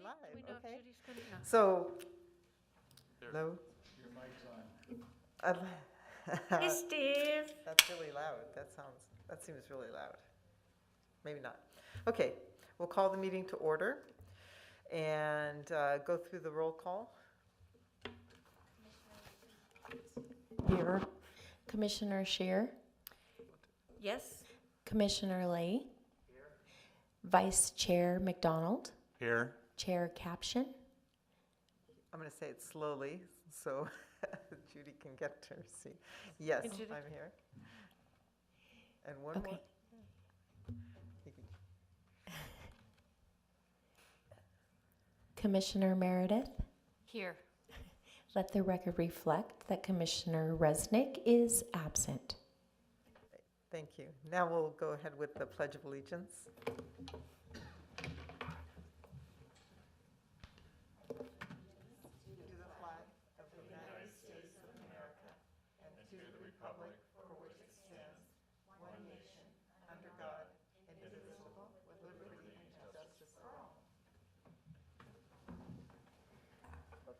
live, We know if okay. Judy's good enough. So, hello? Your mic's on. Hey, Steve. That's really loud. That seems really loud. Maybe not. Okay, we'll call the meeting to order and go through the roll call. Here. Commissioner Scheer, Yes? Commissioner Lay, Vice Chair McDonald, Here. Chair Caption, I'm going to say it slowly so Judy can get to her seat. Yes, Hey, Judy. I'm here. And one Okay. more. You can- Commissioner Meredith. Here. Let the record reflect that Commissioner Resnick is absent. Thank you. Now we'll go ahead with the Pledge of Allegiance. To the flag of the United States of America and to the republic for which it stands, one nation, under God, indivisible, with liberty and justice for all.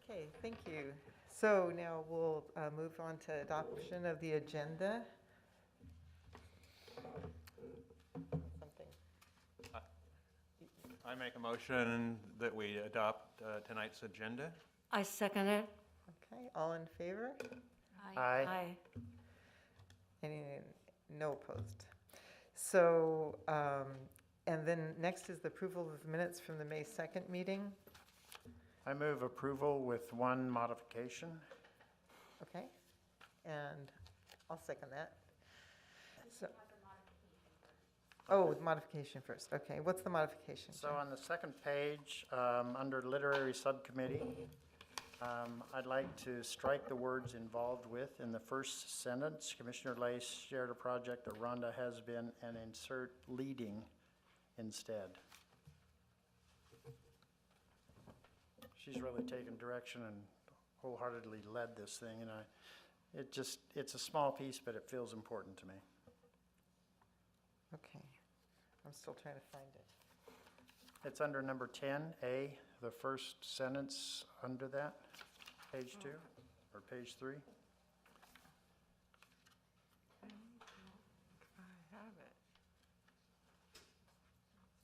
Okay, thank you. So now we'll move on to adoption of the agenda. Something. I make a motion that we adopt tonight's agenda. I second it. Okay, all in favor? Aye. Aye. Any, no opposed. So, and then next is the approval of the minutes from the May 2nd meeting. I move approval with one modification. Okay, and I'll second that. So, oh, with modification first. Okay, what's the modification? So on the second page, under Literary Subcommittee, I'd like to strike the words "involved with" in the first sentence. Commissioner Lay shared a project that Rhonda has been, and insert "leading" instead. She's really taken direction and wholeheartedly led this thing, and it's a small piece, but it feels important to me. Okay, I'm still trying to find it. It's under number 10A, the first sentence under that, page 2, or page 3. I have it.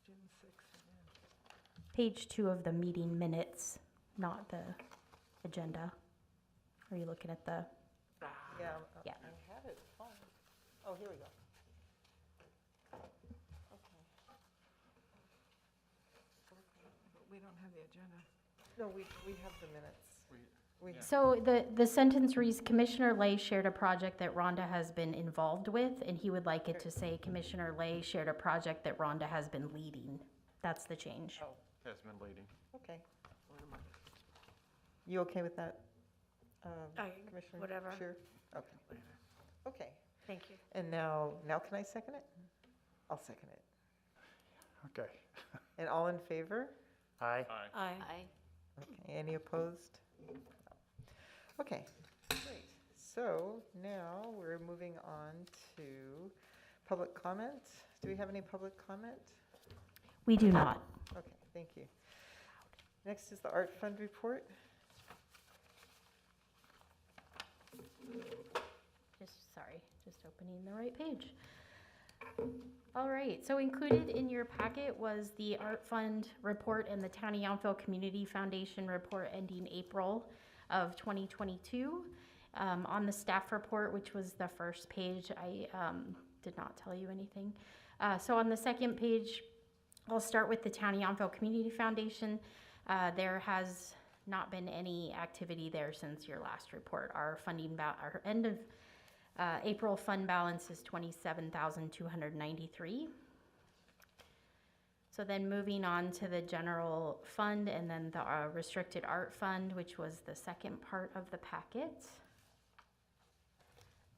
June 6th. Page 2 of the meeting minutes, not the agenda. Are you looking at the, Yeah, Yeah. I had it. Oh, here we go. Okay. We don't have the agenda. No, we have the minutes. We, so the sentence reads, Commissioner Lay shared a project that Rhonda has been involved with, and he would like it to say, Commissioner Lay shared a project that Rhonda has been leading. That's the change. oh, Has been leading. okay. You okay with that? Aye, Commissioner? whatever. Sure? Okay. Okay, Thank you. and now can I second it? I'll second it. Okay. And all in favor? Aye. Aye. Okay, any opposed? No. Okay, great. So now we're moving on to public comment. Do we have any public comment? We do not. Okay, thank you. Next is the Art Fund report. Just opening the right page. All right, so included in your packet was the Art Fund report and the Town of Yountville Community Foundation report ending April of 2022. On the staff report, which was the first page, I did not tell you anything. So on the second page, I'll start with the Town of Yountville Community Foundation. There has not been any activity there since your last report. Our our end of April fund balance is $27,293. So then moving on to the general fund and then the restricted art fund, which was the second part of the packet.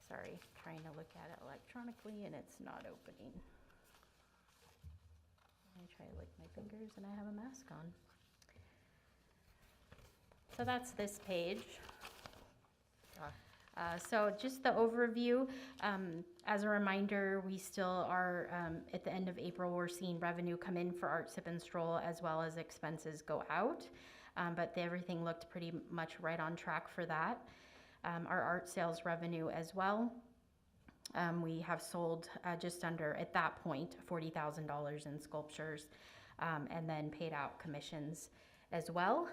Sorry, trying to look at it electronically and it's not opening. I try to lick my fingers and I have a mask on. So that's this page. So just the overview, as a reminder, we still are, at the end of April, we're seeing revenue come in for Art Sip and Stroll as well as expenses go out. But everything looked pretty much right on track for that. Our art sales revenue as well. We have sold just under, at that point, $40,000 in sculptures, and then paid out commissions as well.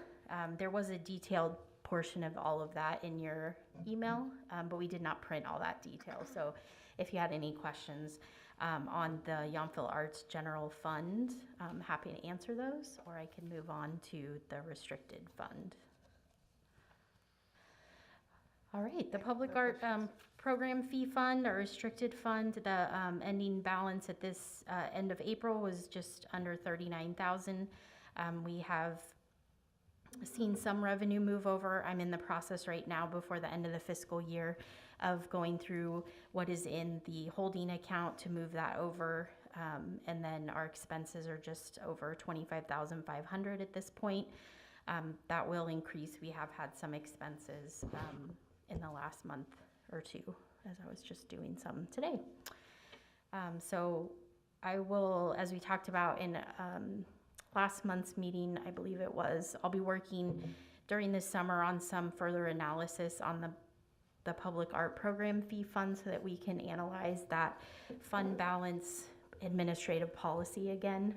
There was a detailed portion of all of that in your email, but we did not print all that detail. So if you had any questions on the Yountville Arts General Fund, I'm happy to answer those, or I can move on to the restricted fund. All right, the Public Art Program Fee Fund, or restricted fund, the ending balance at this end of April was just under $39,000. We have seen some revenue move over. I'm in the process right now before the end of the fiscal year of going through what is in the holding account to move that over. And then our expenses are just over $25,500 at this point. That will increase. We have had some expenses in the last month or two, as I was just doing some today. So I will, as we talked about in last month's meeting, I believe it was, I'll be working during this summer on some further analysis on the Public Art Program Fee Fund so that we can analyze that fund balance administrative policy again.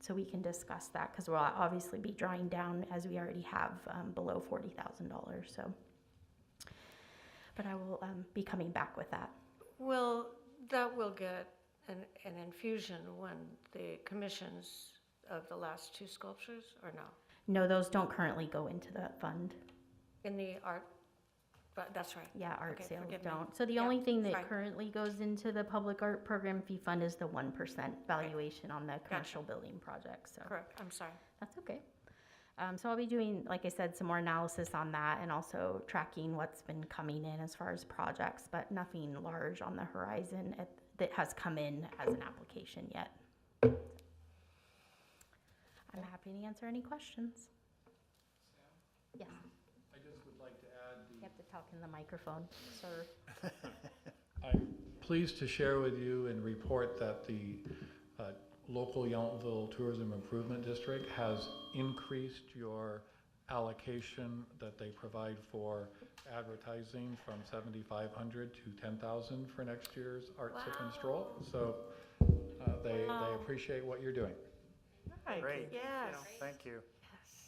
So we can discuss that, because we'll obviously be drawing down, as we already have, below $40,000. So, but I will be coming back with that. Well, that will get an infusion when the commissions of the last two sculptures, or no? No, those don't currently go into the fund. In the art, but that's right. Yeah, art Okay, sales forgive me. don't. So the Yeah, only thing that sorry. currently goes into the Public Art Program Fee Fund is the 1% valuation on the commercial building project, so. Correct, I'm sorry. That's okay. So I'll be doing, like I said, some more analysis on that, and also tracking what's been coming in as far as projects, but nothing large on the horizon that has come in as an application yet. I'm happy to answer any questions. Yes, I just would like to add you have to talk in the microphone, sir. I'm pleased to share with you and report that the local Yountville Tourism Improvement District has increased your allocation that they provide for advertising from $7,500 to $10,000 for next year's Art Sip and Stroll. So they appreciate what you're doing. Right. Great. Yes. Thank you.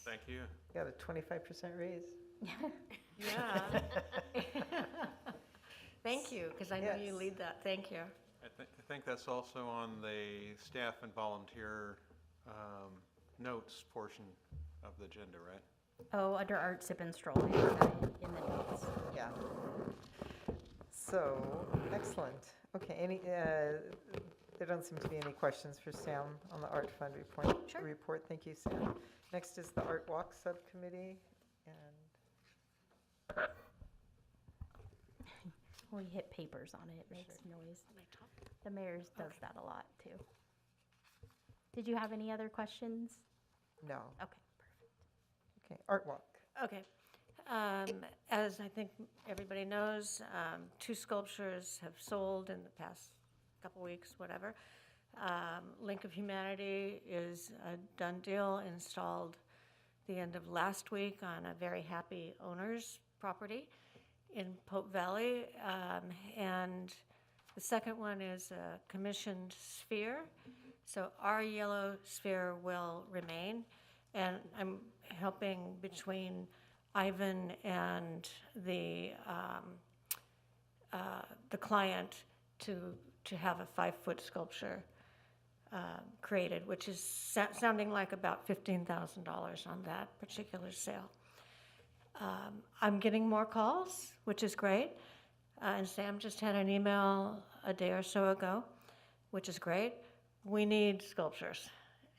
Thank you. Got a 25% raise. Yeah. Thank you, because I know you Yes. lead that, thank you. I think that's also on the staff and volunteer notes portion of the agenda, right? Oh, under Art Sip and Stroll, I have that in the notes. Yeah. So, excellent. Okay, there don't seem to be any questions for Sam on the Art Fund report. Thank you, Sam. Next is the Art Walk Subcommittee, and When we hit papers on it, it makes noise. The mayor's does that a lot, too. Did you have any other questions? no. Okay, perfect. Okay, Art Walk. Okay. As I think everybody knows, two sculptures have sold in the past couple weeks, whatever. Link of Humanity is a done deal, installed the end of last week on a very happy owner's property in Pope Valley. And the second one is a commissioned sphere. So our yellow sphere will remain. And I'm helping between Ivan and the client to have a 5-foot sculpture created, which is sounding like about $15,000 on that particular sale. I'm getting more calls, which is great. And Sam just had an email a day or so ago, which is great. We need sculptures.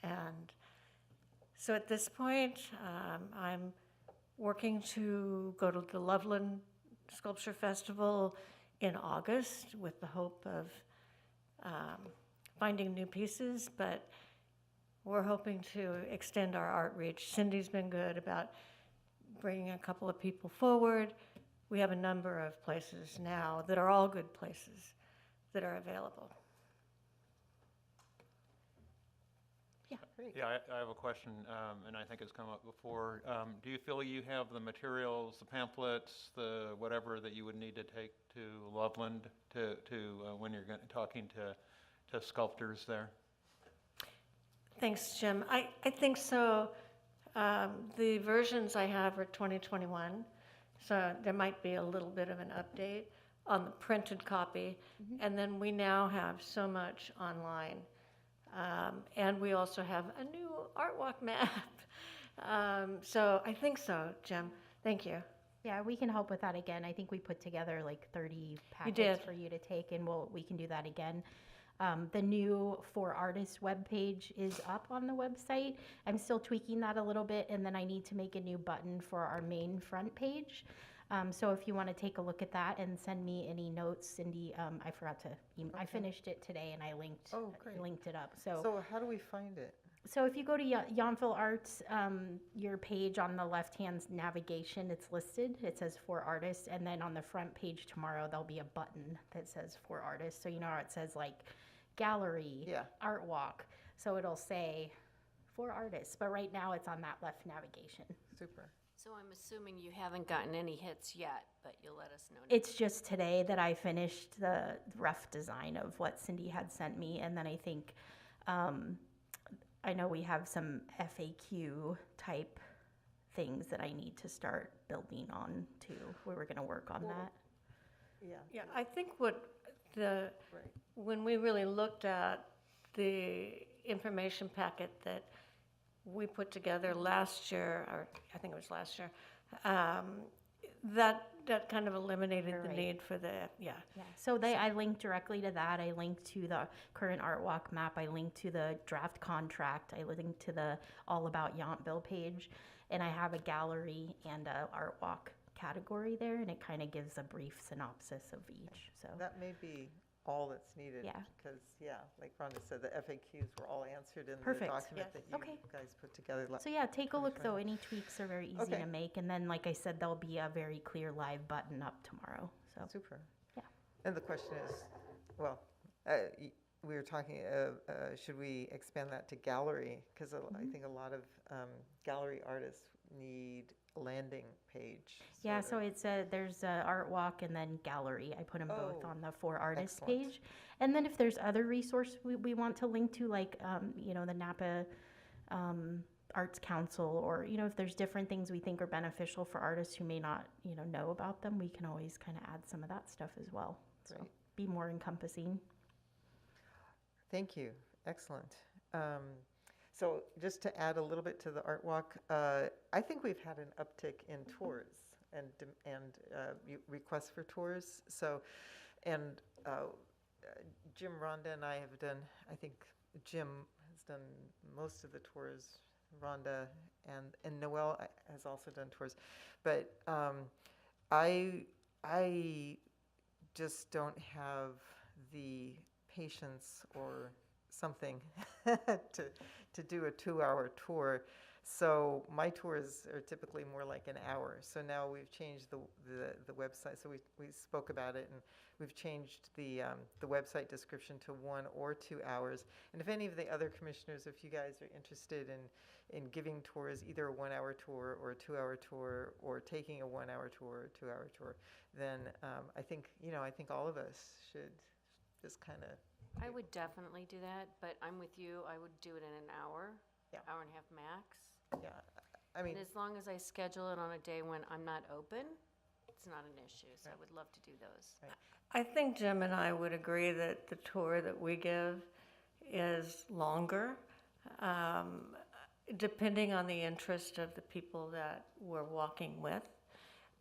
And so at this point, I'm working to go to the Loveland Sculpture Festival in August with the hope of finding new pieces, but we're hoping to extend our art reach. Cindy's been good about bringing a couple of people forward. we have a number of places now that are all good places that are available. Great. Yeah, I have a question, and I think it's come up before. Do you feel you have the materials, the pamphlets, the whatever that you would need to take to Loveland to when you're talking to sculptors there? Thanks, Jim. I think so. The versions I have are 2021, so there might be a little bit of an update on the printed copy. And then we now have so much online. And we also have a new art walk map. So I think so, Jim. Thank you. Yeah, we can help with that again. I think we put together like 30 did. packets for you to take, and we can do that again. The new For Artists webpage is up on the website. I'm still tweaking that a little bit, and then I need to make a new button for our main front page. So if you want to take a look at that and send me any notes, Cindy, I forgot to email. I finished it today and I linked it up. So how do we find it? So if you go to Yountville Arts, your page on the left-hand navigation, it's listed. It says For Artists, and then on the front page tomorrow, there'll be a button that says For Artists. So you know how it says like gallery, art walk. So it'll say For Artists, but right now it's on that left navigation. Super. So I'm assuming you haven't gotten any hits yet, but you'll let us know. It's just today that I finished the rough design of what Cindy had sent me, and then I think, I know we have some FAQ type things that I need to start building on too. We were going to work on that. Yeah, I think when we really looked at the information packet that we put together last year, or I think it was last year, that kind of eliminated the need for the, Yeah, so I linked directly to that. I linked to the current art walk map. I linked to the draft contract. I linked to the All About Yountville page. And I have a gallery and a art walk category there, and it kind of gives a brief synopsis of each, so. That may be all that's needed. Yeah. Because, like Rhonda said, the FAQs were all answered in Perfect. the document Yes. that you guys put together. So yeah, take a look though. Any tweaks are very easy Okay. to make. And then, like I said, there'll be a very clear live button up tomorrow, so. Super. Yeah. And the question is, well, we were talking, should we expand that to gallery? Because I think a lot of gallery artists need a landing page. Yeah, so it's there's a art walk and then gallery. I put them both on the For Artists excellent. page. And then if there's other resources we want to link to, like, the Napa Arts Council, or, if there's different things we think are beneficial for artists who may not, know about them, we can always kind of add some of that stuff as well. So Great. be more encompassing. Thank you. Excellent. So just to add a little bit to the art walk, I think we've had an uptick in tours and requests for tours. So, and Jim, Rhonda, and I have done, I think Jim has done most of the tours, Rhonda and Noelle has also done tours. But I just don't have the patience or something to do a 2-hour tour. So my tours are typically more like an hour. So now we've changed the website. So we spoke about it, and we've changed the website description to 1 or 2 hours. And if any of the other commissioners, if you guys are interested in giving tours, either a 1-hour tour or a 2-hour tour, or taking a 1-hour tour or 2-hour tour, then I think all of us should just kind of. I would definitely do that, but I'm with you. I would do it in an hour, hour and a half max. Yeah, I mean, And as long as I schedule it on a day when I'm not open, it's not an issue. So I would love to do those. I think Jim and I would agree that the tour that we give is longer, depending on the interest of the people that we're walking with.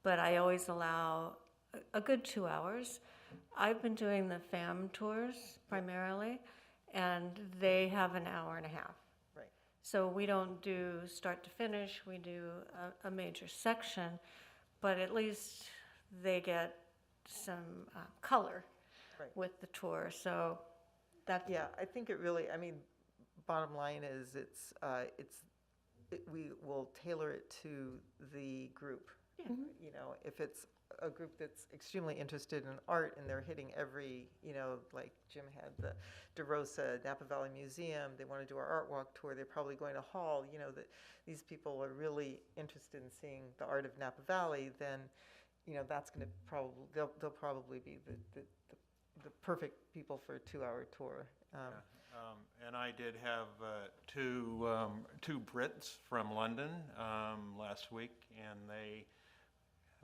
But I always allow a good 2 hours. I've been doing the FAM tours primarily, and they have an hour and a half. right. So we don't do start to finish, we do a major section, but at least they get some color Right. with the tour. So that's, Yeah, I think it really, bottom line is we will tailor it to the group. You know, if it's a group that's extremely interested in art and they're hitting every, you know, like Jim had the DeRosa Napa Valley Museum, they want to do our art walk tour, they're probably going to Hall, you know, that these people are really interested in seeing the art of Napa Valley, then, you know, that's going to probably, they'll probably be the perfect people for a 2-hour tour. And I did have two Brits from London last week, and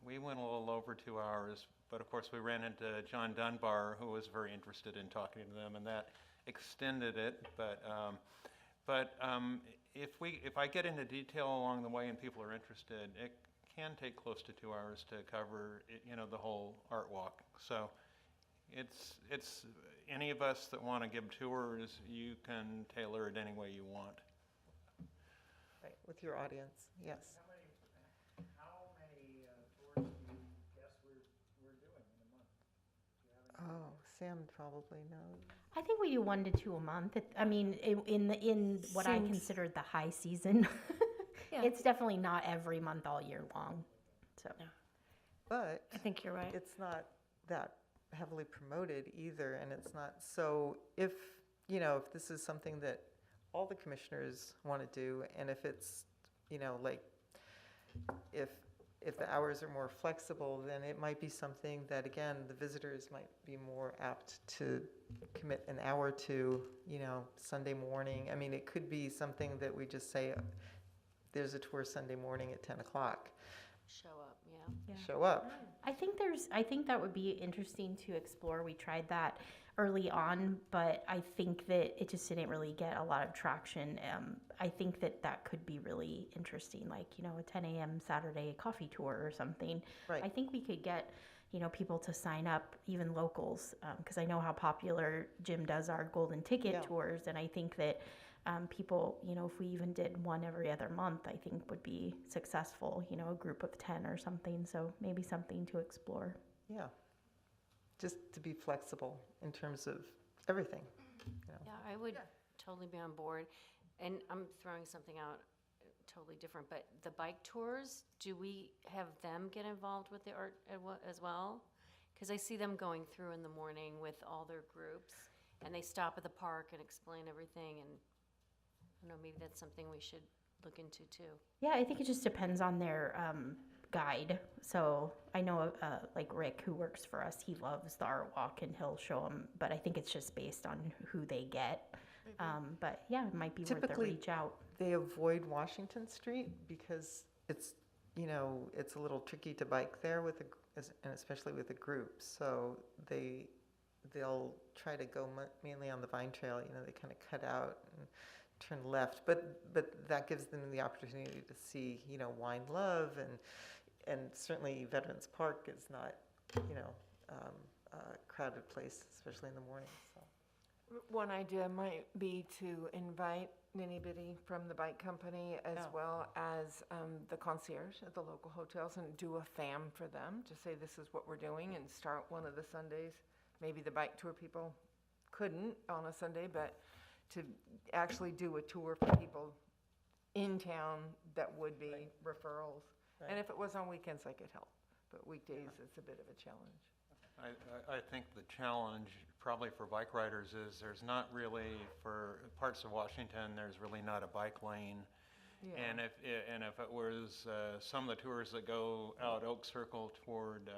we went a little over 2 hours, but of course we ran into John Dunbar, who was very interested in talking to them, and that extended it. But if I get into detail along the way and people are interested, it can take close to 2 hours to cover, you know, the whole art walk. So it's any of us that want to give tours, you can tailor it any way you want. Right, with your audience, yes. How many tours do you guess we're doing in a month? Do you have any Oh, Sam probably knows. I think we do 1 to 2 a month. I mean, in what I Seems- consider the high season. Yeah. It's definitely not every month all year long, so. But I think you're right. it's not that heavily promoted either, and it's not, so if, you know, if this is something that all the commissioners want to do, and if it's, you know, like, if the hours are more flexible, then it might be something that, again, the visitors might be more apt to commit an hour to, you know, Sunday morning. I mean, it could be something that we just say, there's a tour Sunday morning at 10 o'clock. Show up, yeah. Show up. I think that would be interesting to explore. We tried that early on, but I think that it just didn't really get a lot of traction. I think that could be really interesting, like, you know, a 10 a.m. Saturday coffee tour or something. Right. I think we could get, you know, people to sign up, even locals, because I know how popular Jim does our golden ticket Yeah. tours, and I think that people, you know, if we even did one every other month, I think would be successful, you know, a group of 10 or something, so maybe something to explore. Yeah. Just to be flexible in terms of everything. You know. Yeah, I would totally be on board. And I'm throwing something out totally different, but the bike tours, do we have them get involved with the art as well? Because I see them going through in the morning with all their groups, and they stop at the park and explain everything, and I don't know, maybe that's something we should look into too. Yeah, I think it just depends on their guide. So I know like Rick, who works for us, he loves the art walk and he'll show them, but I think it's just based on who they get. But yeah, it might be worth a Typically, reach out. They avoid Washington Street because it's, you know, it's a little tricky to bike there with and especially with a group. So they'll try to go mainly on the Vine Trail. You know, they kind of cut out and turn left, but that gives them the opportunity to see, you know, Wine Love, and certainly Veterans Park is not, you know, a crowded place, especially in the morning. So. One idea might be to invite anybody from the bike company as well as the concierge at the local hotels and do a FAM for them to say this is what we're doing and start one of the Sundays. Maybe the bike tour people couldn't on a Sunday, but to actually do a tour for people in town that would be referrals. Right. And if it was on weekends, I could help, but weekdays it's a bit of a challenge. I think the challenge probably for bike riders is there's not really, for parts of Washington, there's really not a bike lane. Yeah. And if it was some of the tours that go out Oak Circle toward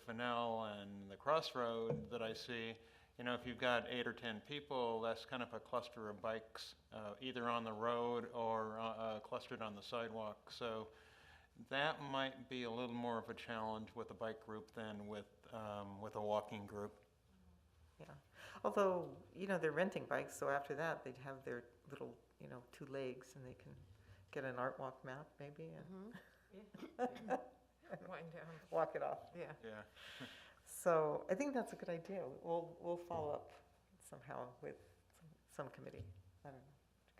Fennell and the Crossroad that I see, you know, if you've got 8 or 10 people, that's kind of a cluster of bikes, either on the road or clustered on the sidewalk. So that might be a little more of a challenge with a bike group than with a walking group. Yeah, although, you know, they're renting bikes, so after that, they'd have their little, you know, 2 legs, and they can get an art walk map, maybe, and Wind down. walk it off. Yeah. Yeah. So I think that's a good idea. We'll follow up somehow with some committee. I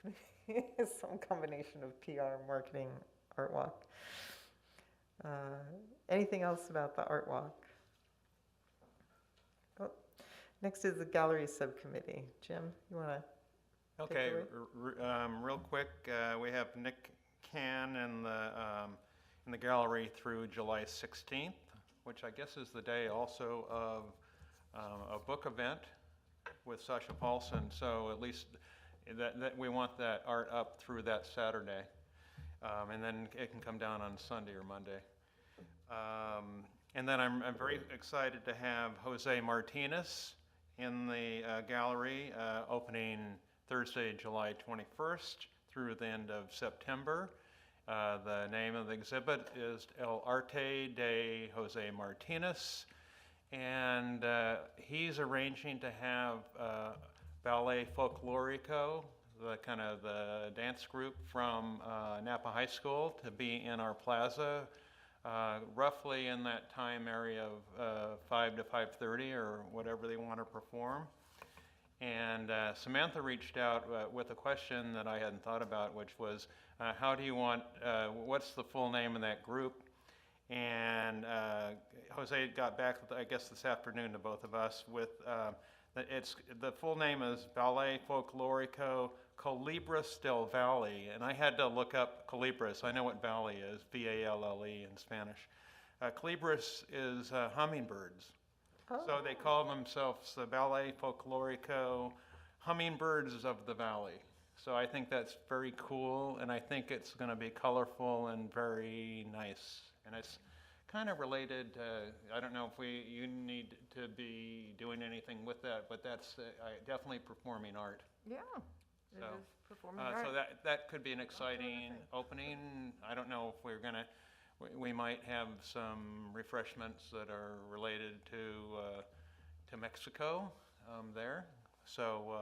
don't know, some combination of PR, marketing, art walk. Anything else about the art walk? Oh, next is the gallery subcommittee. Jim, you want to? Okay, Take it real quick, we have Nick Can and in the gallery through July 16th, which I guess is the day also of a book event with Sasha Paulson. So at least that we want that art up through that Saturday. And then it can come down on Sunday or Monday. And then I'm very excited to have Jose Martinez in the gallery, opening Thursday, July 21st through the end of September. The name of the exhibit is El Arte de Jose Martinez, and he's arranging to have Ballet Folklorico, the dance group from Napa High School, to be in our plaza, roughly in that time area of 5 to 5:30 or whatever they want to perform. And Samantha reached out with a question that I hadn't thought about, which was, how do you want, what's the full name of that group? And Jose got back, I guess this afternoon, to both of us with, the full name is Ballet Folklorico Colibris del Valle. And I had to look up Colibris. I know what Valle is, V-A-L-L-E in Spanish. Colibris is hummingbirds. So they call themselves the Ballet Folklorico Hummingbirds of the Valley. So I think that's very cool, and I think it's going to be colorful and very nice. And it's kind of related, I don't know if you need to be doing anything with that, but that's definitely performing art. Yeah, it So, is performing art. So that could be an exciting opening. I don't know if we're going to, we might have some refreshments that are related to Mexico there. So,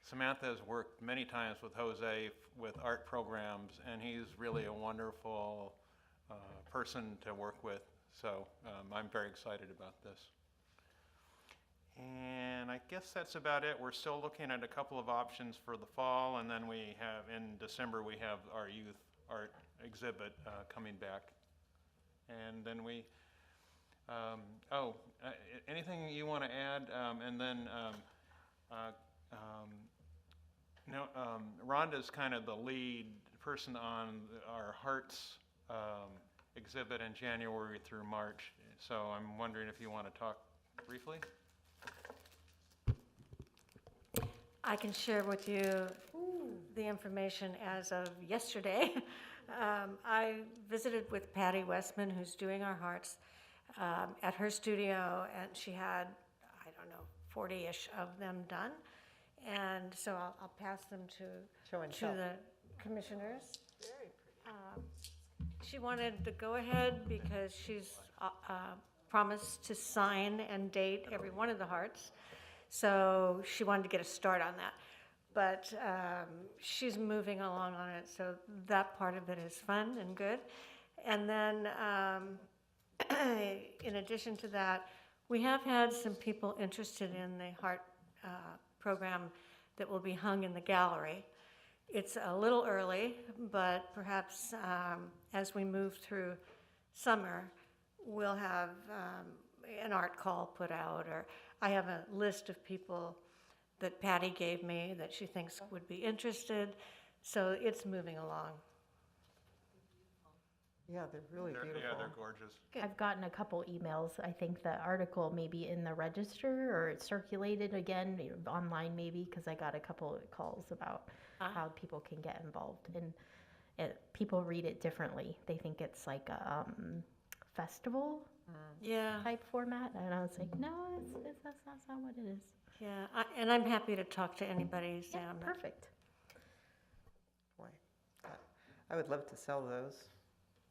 Samantha has worked many times with Jose with art programs, and he's really a wonderful person to work with. So I'm very excited about this. And I guess that's about it. We're still looking at a couple of options for the fall, and then we have, in December, we have our youth art exhibit coming back. And then we, anything you want to add? And then, Rhonda's kind of the lead person on our Hearts exhibit in January through March. So I'm wondering if you want to talk briefly? I can share with you the information as of yesterday. I visited with Patty Westman, who's doing our hearts, at her studio, and she had, 40-ish of them done. And so I'll pass them to the commissioners. Very pretty. She wanted the go-ahead because she's promised to sign and date every one of the hearts. So she wanted to get a start on that. But she's moving along on it, so that part of it is fun and good. And then in addition to that, we have had some people interested in the heart program that will be hung in the gallery. It's a little early, but perhaps as we move through summer, we'll have an art call put out, or I have a list of people that Patty gave me that she thinks would be interested, so it's moving along. Yeah, they're really beautiful. Yeah, they're gorgeous. I've gotten a couple emails. I think the article may be in the Register, or it's circulated again online maybe, because I got a couple of calls about how people can get involved. And people read it differently. They think it's like a festival type format. And I was like, no, that's not what it is. Yeah, and I'm happy to talk to anybody, Sam. Yeah, perfect. Boy, I would love to sell those,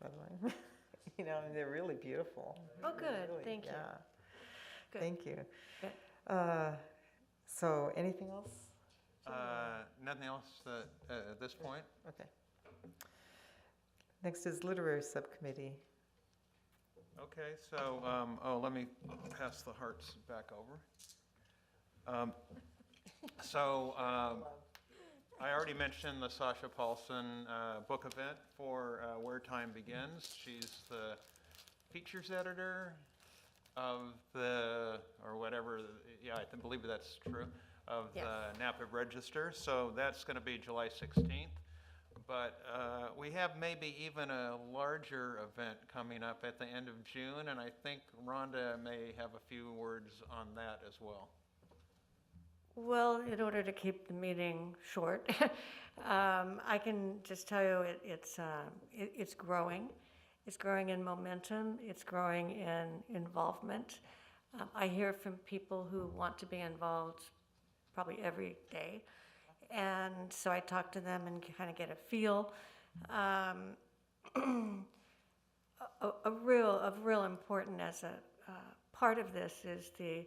by the way. They're really beautiful. Oh, good. Really, Thank you. Yeah. Good. Thank you. Good. So anything else? Nothing else at this point? Okay. Next is Literary Subcommittee. Okay, so, let me pass the hearts back over. I already mentioned the Sasha Paulson book event for Where Time Begins. She's the features editor of or whatever, I believe that's true, of Yes. the Napa Register. So that's going to be July 16th. But we have maybe even a larger event coming up at the end of June, and I think Rhonda may have a few words on that as well. Well, in order to keep the meeting short, I can just tell you it's growing. It's growing in momentum. It's growing in involvement. I hear from people who want to be involved probably every day. And so I talk to them and kind of get a feel. Of real importance as a part of this is the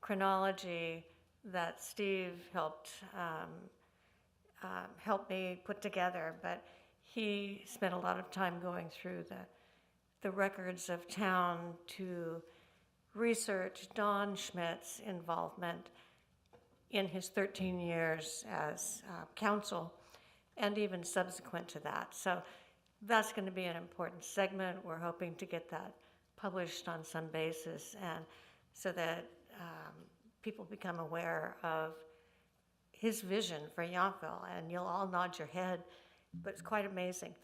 chronology that Steve helped me put together. But he spent a lot of time going through the records of town to research Don Schmidt's involvement in his 13 years as council, and even subsequent to that. So that's going to be an important segment. We're hoping to get that published on some basis, and so that people become aware of his vision for Yountville, and you'll all nod your head, but it's quite amazing.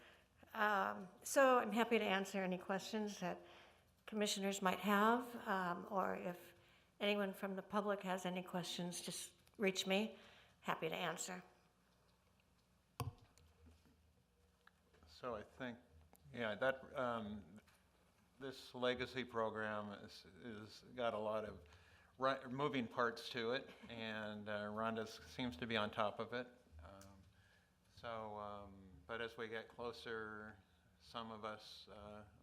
So I'm happy to answer any questions that commissioners might have, or if anyone from the public has any questions, just reach me. Happy to answer. So I think, yeah, that this legacy program is got a lot of moving parts to it, and Rhonda seems to be on top of it. But as we get closer, some of us,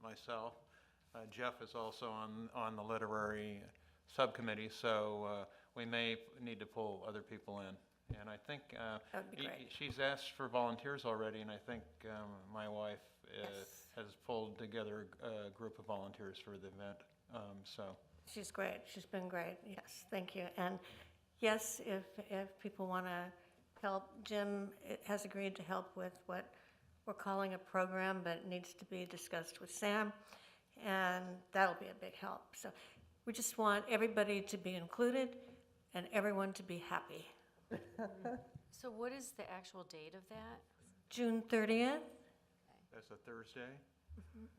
myself, Jeff is also on the literary subcommittee, so we may need to pull other people in. And I think That'd be great. she's asked for volunteers already, and I think my wife has pulled together a group of volunteers for the event. So She's great. She's been great. Yes, thank you. And yes, if people want to help, Jim has agreed to help with what we're calling a program, but it needs to be discussed with Sam, and that'll be a big help. So we just want everybody to be included and everyone to be happy. So what is the actual date of that? June 30th, that's a Thursday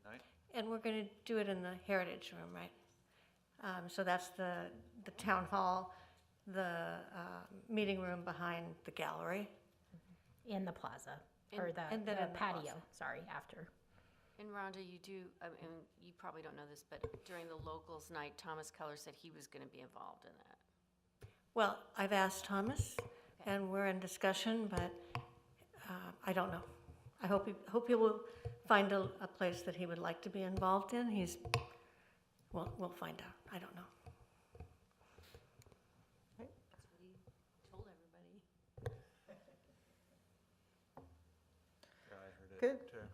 night. and we're going to do it in the Heritage Room, right? So that's the town hall, the meeting room behind the gallery. In the plaza, or and then the in the patio, plaza. sorry, after. And Rhonda, you do, and you probably don't know this, but during the locals night, Thomas Keller said he was going to be involved in that. Well, I've asked Thomas, and we're in discussion, but I don't know. I hope he will find a place that he would like to be involved in. We'll find out. I don't know. That's what he told everybody. Yeah, I heard it Good. too.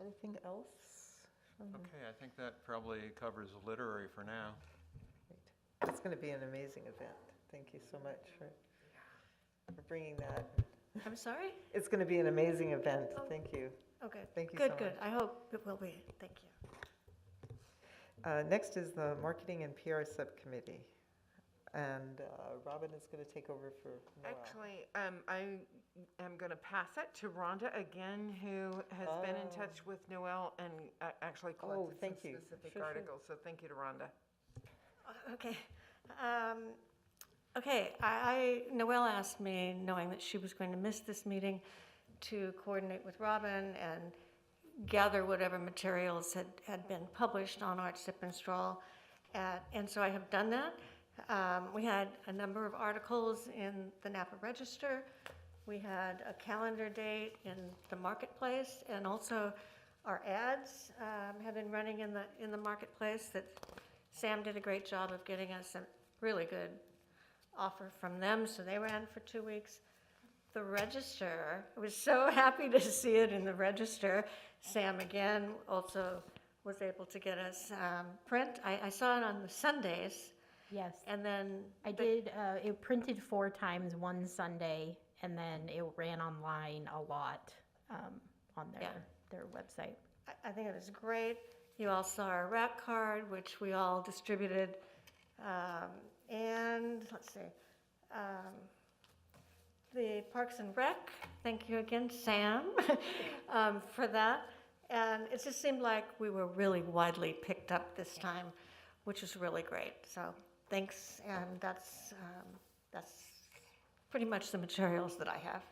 Anything else? Okay, I think that probably covers literary for now. Great. It's going to be an amazing event. Thank you so much for bringing that. I'm sorry? It's going to be an amazing event. Thank you. Okay. Thank you Good, so good. much. I hope it will be. Thank you. Next is the Marketing and PR Subcommittee. And Robin is going to take over for Noel. Actually, I am going to pass it to Rhonda again, who has been in touch with Noel and actually collected some thank you. specific Sure, sure. articles. So thank you to Rhonda. Okay. Noelle asked me, knowing that she was going to miss this meeting, to coordinate with Robin and gather whatever materials had been published on Art Sip and Stroll. And so I have done that. We had a number of articles in the Napa Register. We had a calendar date in the marketplace, and also our ads have been running in the marketplace. That Sam did a great job of getting us a really good offer from them, so they ran for 2 weeks. The Register, I was so happy to see it in the Register. Sam again also was able to get us print. I saw it on the Sundays, Yes, and then I did, it printed 4 times one Sunday, and then it ran online a lot on their website. I think it was great. You all saw our rack card, which we all distributed. And let's see, the Parks and Rec. Thank you again, Sam, for that. And it just seemed like we were really widely picked up this time, which is really great. So thanks, and that's pretty much the materials that I have.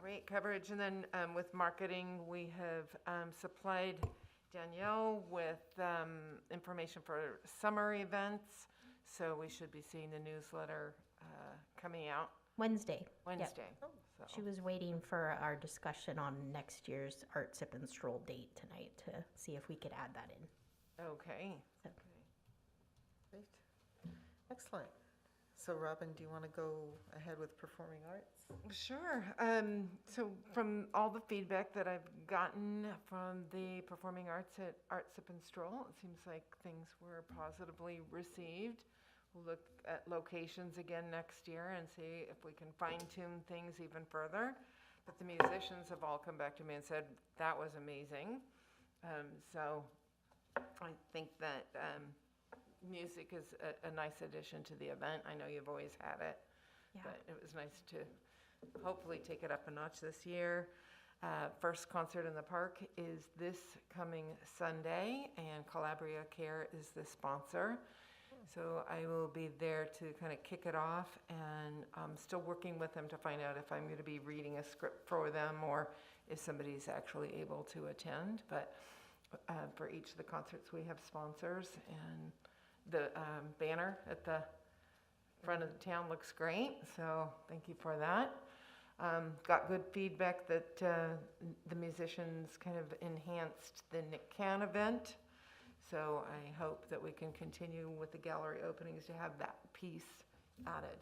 Great coverage. And then with marketing, we have supplied Danielle with information for summer events. So we should be seeing the newsletter coming out Wednesday. Yep. Wednesday. So. She was waiting for our discussion on next year's Art Sip and Stroll date tonight to see if we could add that in. Okay. So. Great. Excellent. So Robin, do you want to go ahead with performing arts? Sure. So from all the feedback that I've gotten from the performing arts at Art Sip and Stroll, it seems like things were positively received. We'll look at locations again next year and see if we can fine-tune things even further. But the musicians have all come back to me and said, that was amazing. So I think that music is a nice addition to the event. I know you've always had it, but it was nice to hopefully take it up a notch this year. First concert in the park is this coming Sunday, and Calabria Care is the sponsor. So I will be there to kind of kick it off, and I'm still working with them to find out if I'm going to be reading a script for them or if somebody's actually able to attend. But for each of the concerts, we have sponsors, and the banner at the front of the town looks great, so thank you for that. Got good feedback that the musicians kind of enhanced the Nick Can event. So I hope that we can continue with the gallery openings to have that piece added.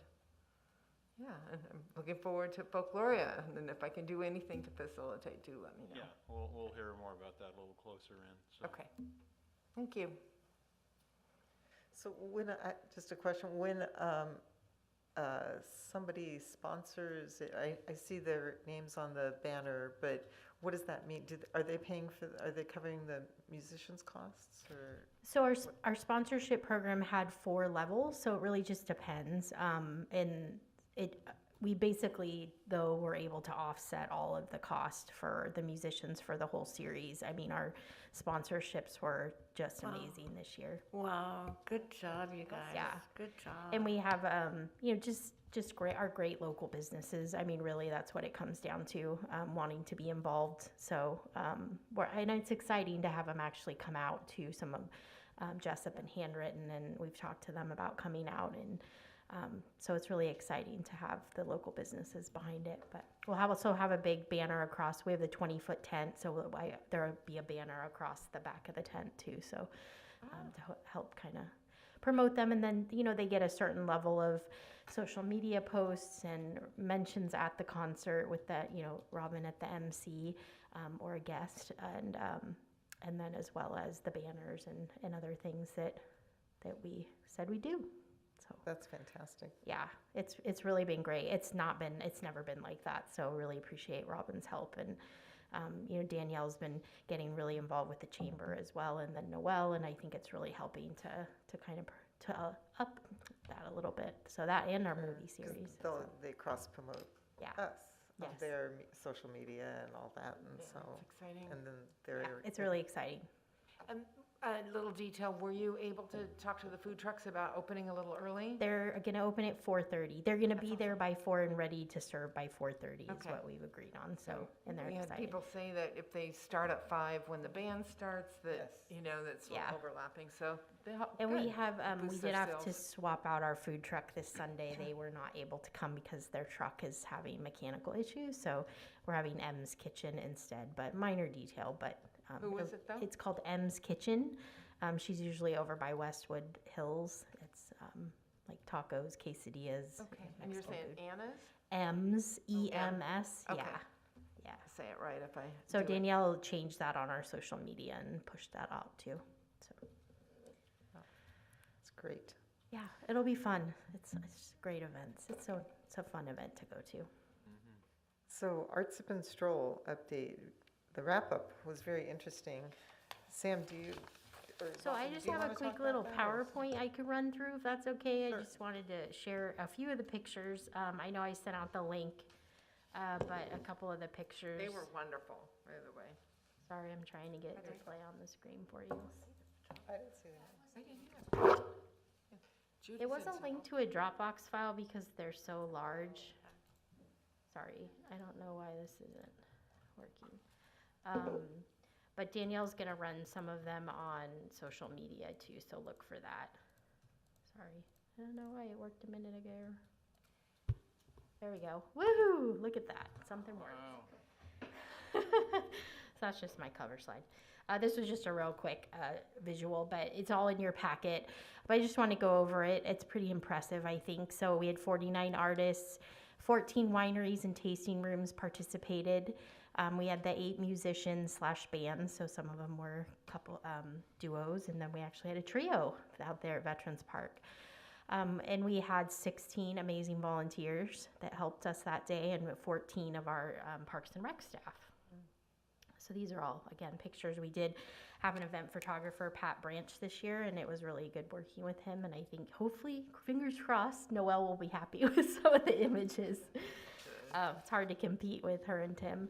Yeah, and I'm looking forward to Folkloria, and if I can do anything to facilitate, do let me know. Yeah, we'll hear more about that a little closer in. So. Okay, thank you. So when, just a question, when somebody sponsors, I see their names on the banner, but what does that mean? Are they paying for, are they covering the musicians' costs, or? So our sponsorship program had 4 levels, so it really just depends. We basically, though, were able to offset all of the cost for the musicians for the whole series. I mean, our sponsorships were just amazing this year. Wow, good job, you guys. Yeah. Good job. And we have, just great, our great local businesses. I mean, really, that's what it comes down to, wanting to be involved. So, and it's exciting to have them actually come out to some of Jessup and Handwritten, and we've talked to them about coming out, and so it's really exciting to have the local businesses behind it. But we'll also have a big banner across. We have the 20-foot tent, so there will be a banner across the back of the tent too. So to help kind of promote them, and then they get a certain level of social media posts and mentions at the concert with that Robin at the MC or a guest, and then as well as the banners and other things that we said we do. So That's fantastic. yeah, it's really been great. It's never been like that. So really appreciate Robin's help, and Danielle's been getting really involved with the chamber as well, and then Noelle, and I think it's really helping to kind of to up that a little bit. So that and our movie series. They cross-promote Yeah. us on Yes. their social media and all that, and so, It's exciting. and then they're. Yeah, it's really exciting. A little detail, were you able to talk to the food trucks about opening a little early? They're going to open at 4:30. They're going to be there by 4 and ready to serve by 4:30 is Okay. what we've agreed on. So, and they're We had excited. people say that if they start at 5 when the band starts, that, Yes. that's Yeah. overlapping, so they help. And we good. have, we Boost did their have to sales. swap out our food truck this Sunday. They were not able to come because their truck is having mechanical issues. So we're having M's Kitchen instead, but minor detail. But Who was it, though? It's called M's Kitchen. She's usually over by Westwood Hills. It's like tacos, quesadillas. Okay, and you're Mexican saying food. Anna's? M's, EMS. Okay. Yeah. Yeah. Say it right if I So do it. Danielle changed that on our social media and pushed that out too. So. It's great. Yeah, it'll be fun. It's great events. It's a fun event to go to. So Art Sip and Stroll update, the wrap-up was very interesting. Sam, So I just have a quick little PowerPoint I could run through, if that's okay. I just wanted to share a few of the pictures. I know I sent out the link, but a couple of the pictures. They were wonderful, by the way. Sorry, I'm trying to get it to play on the screen for you. I didn't see that. Judy It said wasn't so. linked to a Dropbox file because they're so large. Sorry, I don't know why this isn't working. But Danielle's gonna run some of them on social media too, so look for that. Sorry, I don't know why it worked a minute ago. There we go. Woohoo! Look at that, something worked. So that's just my cover slide. This was just a real quick visual, but it's all in your packet. But I just want to go over it. It's pretty impressive, I think. So we had 49 artists, 14 wineries and tasting rooms participated. We had the 8 musicians / bands, so some of them were couple duos, and then we actually had a trio out there at Veterans Park. And we had 16 amazing volunteers that helped us that day, and 14 of our Parks and Rec staff. So these are all, again, pictures. We did have an event photographer, Pat Branch, this year, and it was really good working with him. And I think, hopefully, fingers crossed, Noelle will be happy with some of the images. It's hard to compete with her and Tim.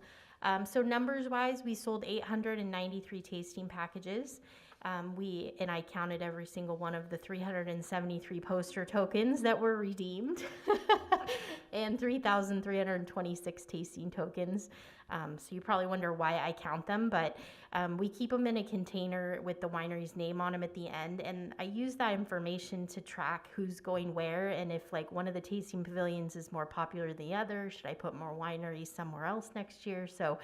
So numbers-wise, we sold 893 tasting packages. And I counted every single one of the 373 poster tokens that were redeemed and 3,326 tasting tokens. So you probably wonder why I count them, but we keep them in a container with the winery's name on them at the end. And I use that information to track who's going where. And if like one of the tasting pavilions is more popular than the other, should I put more wineries somewhere else next year? So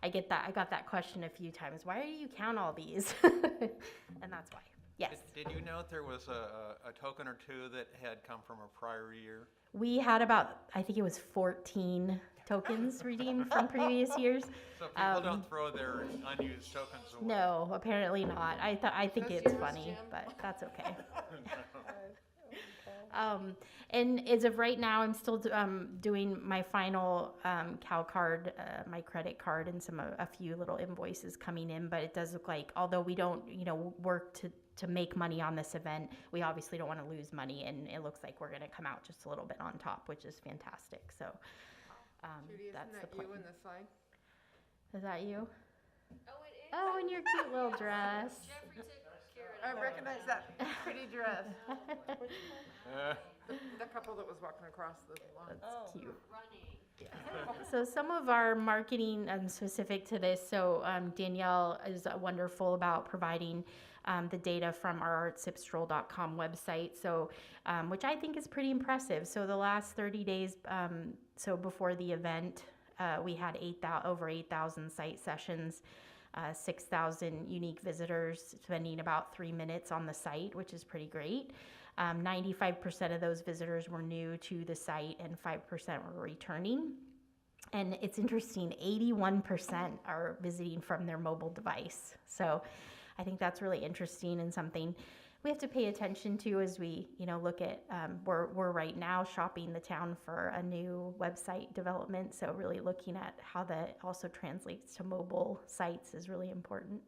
I get that. I got that question a few times. Why do you count all these? And that's why. Yes. Did you note there was a token or two that had come from a prior year? We had about, I think it was 14 tokens redeemed from previous years. So people don't throw their unused tokens away? No, apparently not. I think That's it's yours, funny, Jim? but that's okay. And as of right now, I'm still doing my final Cal card, my credit card, and a few little invoices coming in. But it does look like, although we don't, work to make money on this event, we obviously don't want to lose money, and it looks like we're going to come out just a little bit on top, which is fantastic. So Judy, isn't that's the that plan. you in the slide? Is that you? Oh, it is. Oh, in your cute little dress. Jeffrey took care I of it. recognize that pretty dress. The couple that was walking across the lawn. That's cute. Running. So some of our marketing specific to this, so Danielle is wonderful about providing the data from our artsipstroll.com website, so which I think is pretty impressive. So the last 30 days, so before the event, we had over 8,000 site sessions, 6,000 unique visitors spending about 3 minutes on the site, which is pretty great. 95% of those visitors were new to the site and 5% were returning. And it's interesting, 81% are visiting from their mobile device. So I think that's really interesting and something we have to pay attention to as we, look at, we're right now shopping the town for a new website development. So really looking at how that also translates to mobile sites is really important.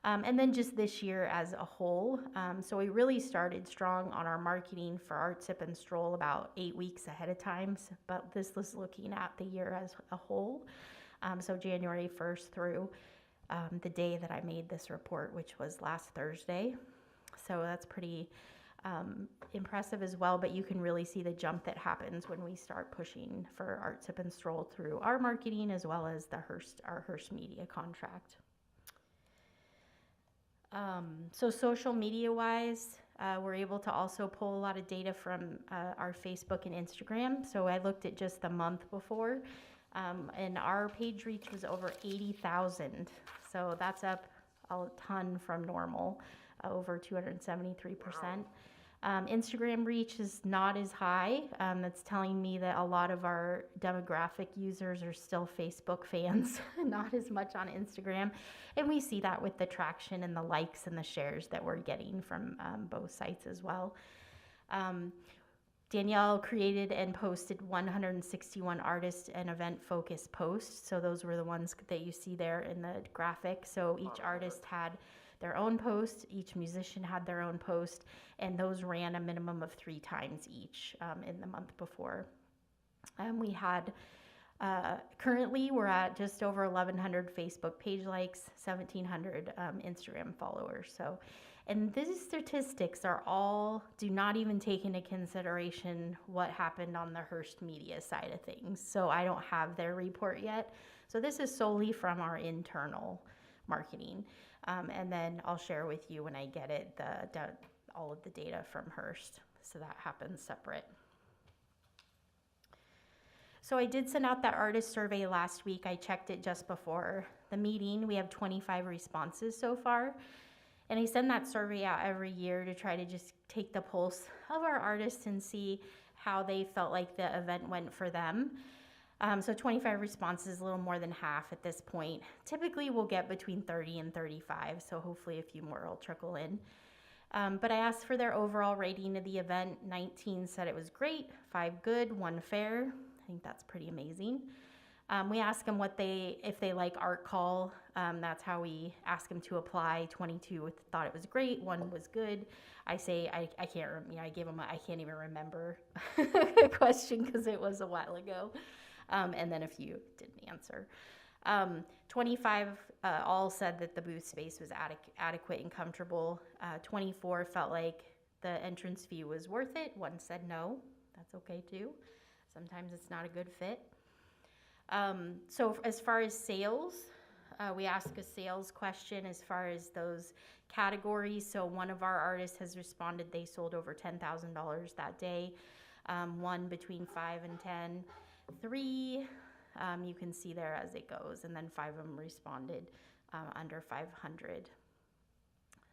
And then just this year as a whole, so we really started strong on our marketing for Art Sip and Stroll about 8 weeks ahead of time, but this was looking at the year as a whole, so January 1st through the day that I made this report, which was last Thursday. So that's pretty impressive as well, but you can really see the jump that happens when we start pushing for Art Sip and Stroll through our marketing as well as our Hearst Media contract. So social media wise, we're able to also pull a lot of data from our Facebook and Instagram. So I looked at just the month before, and our page reach was over 80,000. So that's up a ton from normal, over 273%. Instagram reach is not as high. That's telling me that a lot of our demographic users are still Facebook fans, not as much on Instagram. And we see that with the traction and the likes and the shares that we're getting from both sites as well. Danielle created and posted 161 artist and event focused posts. So those were the ones that you see there in the graphic. So each artist had their own post. Each musician had their own post, and those ran a minimum of 3 times each in the month before. We had, currently we're at just over 1,100 Facebook page likes, 1,700 Instagram followers. So, and these statistics are all, do not even take into consideration what happened on the Hearst media side of things. So I don't have their report yet. So this is solely from our internal marketing. And then I'll share with you when I get it, all of the data from Hearst. So that happens separate. So I did send out that artist survey last week. I checked it just before the meeting. We have 25 responses so far. And I send that survey out every year to try to just take the pulse of our artists and see how they felt like the event went for them. So 25 responses, a little more than half at this point. Typically we'll get between 30 and 35, so hopefully a few more will trickle in. But I asked for their overall rating of the event. 19 said it was great, 5 good, 1 fair. I think that's pretty amazing. We ask them if they like Art Call. That's how we ask them to apply. 22 thought it was great, 1 was good. I say I can't. I gave them. I can't even remember the question because it was a while ago. And then a few didn't answer. 25 all said that the booth space was adequate and comfortable. 24 felt like the entrance fee was worth it. 1 said no. That's okay too. Sometimes it's not a good fit. So as far as sales, we ask a sales question as far as those categories. So one of our artists has responded they sold over $10,000 that day. 1 between 5 and 10. 3, you can see there as it goes, and then 5 of them responded under 500.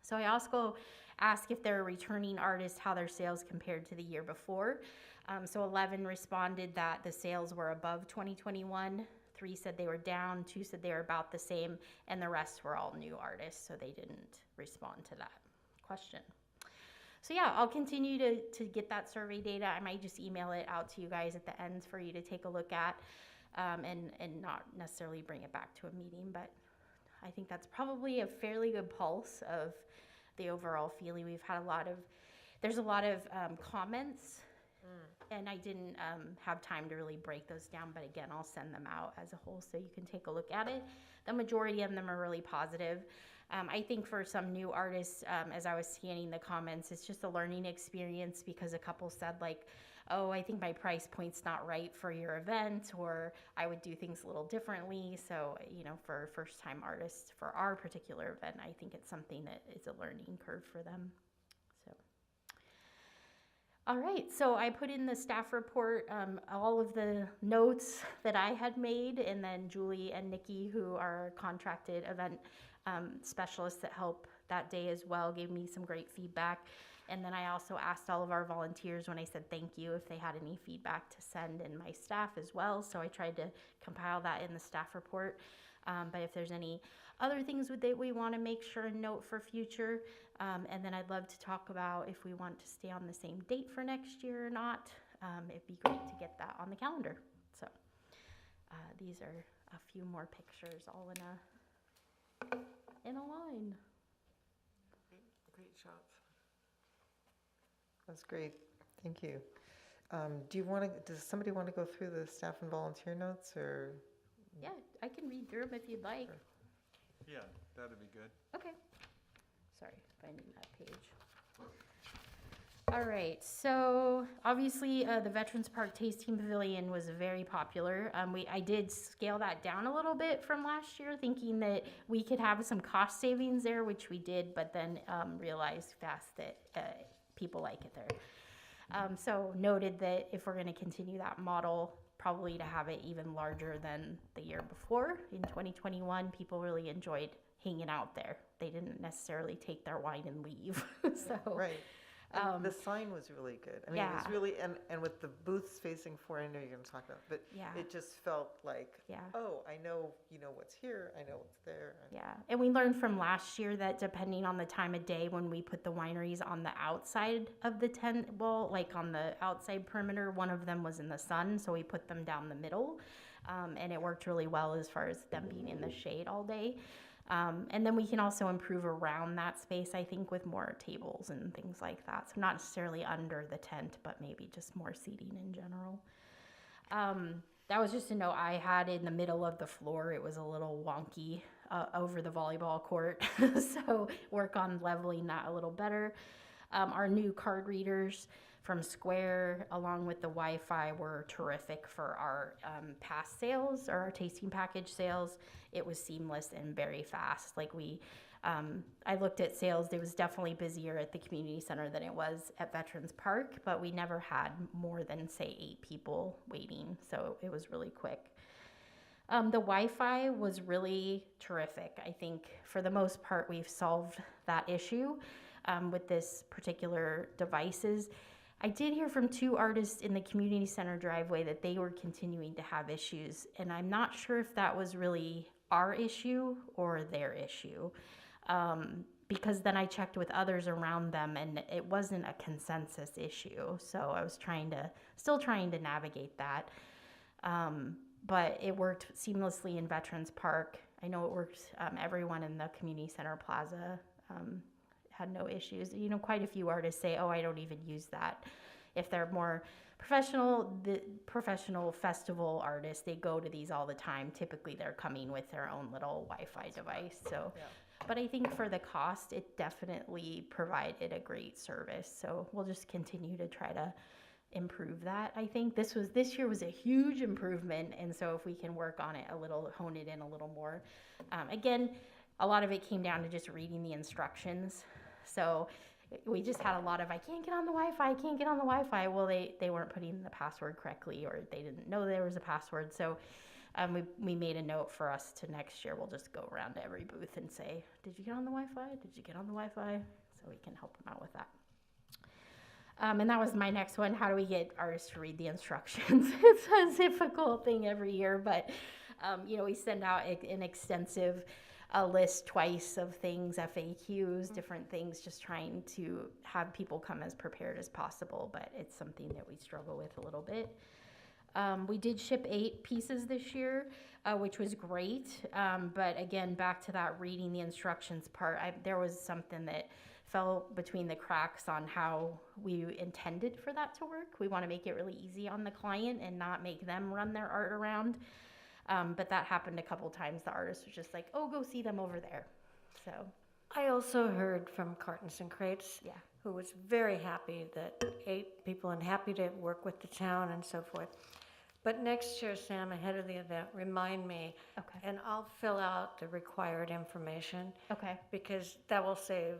So I also ask if they're a returning artist, how their sales compared to the year before. So 11 responded that the sales were above 2021. 3 said they were down, 2 said they were about the same, and the rest were all new artists, so they didn't respond to that question. So yeah, I'll continue to get that survey data. I might just email it out to you guys at the end for you to take a look at, and not necessarily bring it back to a meeting, but I think that's probably a fairly good pulse of the overall feeling. We've had there's a lot of comments, and I didn't have time to really break those down, but again, I'll send them out as a whole so you can take a look at it. The majority of them are really positive. I think for some new artists, as I was scanning the comments, it's just a learning experience because a couple said like, oh, I think my price point's not right for your event, or I would do things a little differently. So, for first-time artists, for our particular event, I think it's something that is a learning curve for them. So, all right, so I put in the staff report, all of the notes that I had made, and then Julie and Nikki, who are contracted event specialists that help that day as well, gave me some great feedback. And then I also asked all of our volunteers when I said thank you if they had any feedback to send, and my staff as well. So I tried to compile that in the staff report. But if there's any other things that we want to make sure and note for future, and then I'd love to talk about if we want to stay on the same date for next year or not. It'd be great to get that on the calendar. So these are a few more pictures all in a line. Great shots. That's great. Thank you. Does somebody want to go through the staff and volunteer notes, or? Yeah, I can read through them if you'd like. Sure. Yeah, that'd be good. Okay. Sorry, finding that page. All right, so obviously the Veterans Park Tasting Pavilion was very popular. I did scale that down a little bit from last year, thinking that we could have some cost savings there, which we did, but then realized fast that people like it there. So noted that if we're going to continue that model, probably to have it even larger than the year before. In 2021, people really enjoyed hanging out there. They didn't necessarily take their wine and leave. So. Right. And the sign was really good. I mean, yeah. It was really, and with the booths facing forward, I know you're going to talk about it, but yeah. It just felt like, yeah. Oh, I know, what's here, I know what's there. Yeah, and we learned from last year that depending on the time of day when we put the wineries on the outside of the tent wall, like on the outside perimeter, one of them was in the sun, so we put them down the middle, and it worked really well as far as them being in the shade all day. And then we can also improve around that space, I think, with more tables and things like that. So not necessarily under the tent, but maybe just more seating in general. That was just a note I had in the middle of the floor. It was a little wonky over the volleyball court. So work on leveling that a little better. Our new card readers from Square, along with the Wi-Fi, were terrific for our pass sales or our tasting package sales. It was seamless and very fast. Like I looked at sales, it was definitely busier at the community center than it was at Veterans Park, but we never had more than, say, 8 people waiting, so it was really quick. The Wi-Fi was really terrific. I think for the most part, we've solved that issue with this particular devices. I did hear from 2 artists in the community center driveway that they were continuing to have issues, and I'm not sure if that was really our issue or their issue. Because then I checked with others around them and it wasn't a consensus issue. So I was still trying to navigate that. But it worked seamlessly in Veterans Park. I know it worked, everyone in the community center plaza had no issues. You know, quite a few artists say, oh, I don't even use that. If they're more the professional festival artists, they go to these all the time. Typically they're coming with their own little Wi-Fi device. So. Yeah. But I think for the cost, it definitely provided a great service. So we'll just continue to try to improve that. I think this year was a huge improvement. And so if we can work on it a little, hone it in a little more. Again, a lot of it came down to just reading the instructions. So we just had a lot of, I can't get on the Wi-Fi, I can't get on the Wi-Fi. Well, they weren't putting the password correctly, or they didn't know there was a password. So we made a note for us to next year, we'll just go around to every booth and say, did you get on the Wi-Fi? Did you get on the Wi-Fi? So we can help them out with that. And that was my next one. How do we get artists to read the instructions? It's a difficult thing every year, but we send out an extensive list twice of things, FAQs, different things, just trying to have people come as prepared as possible, but it's something that we struggle with a little bit. We did ship 8 pieces this year, which was great. But again, back to that reading the instructions part, there was something that fell between the cracks on how we intended for that to work. We want to make it really easy on the client and not make them run their art around. But that happened a couple times. The artist was just like, oh, go see them over there. So I also heard from Cartons and Crates, who was very happy that 8 people and happy to work with the town and so forth. But next year, Sam, ahead of the event, remind me, Okay. and I'll fill out the required information. Okay. Because that will save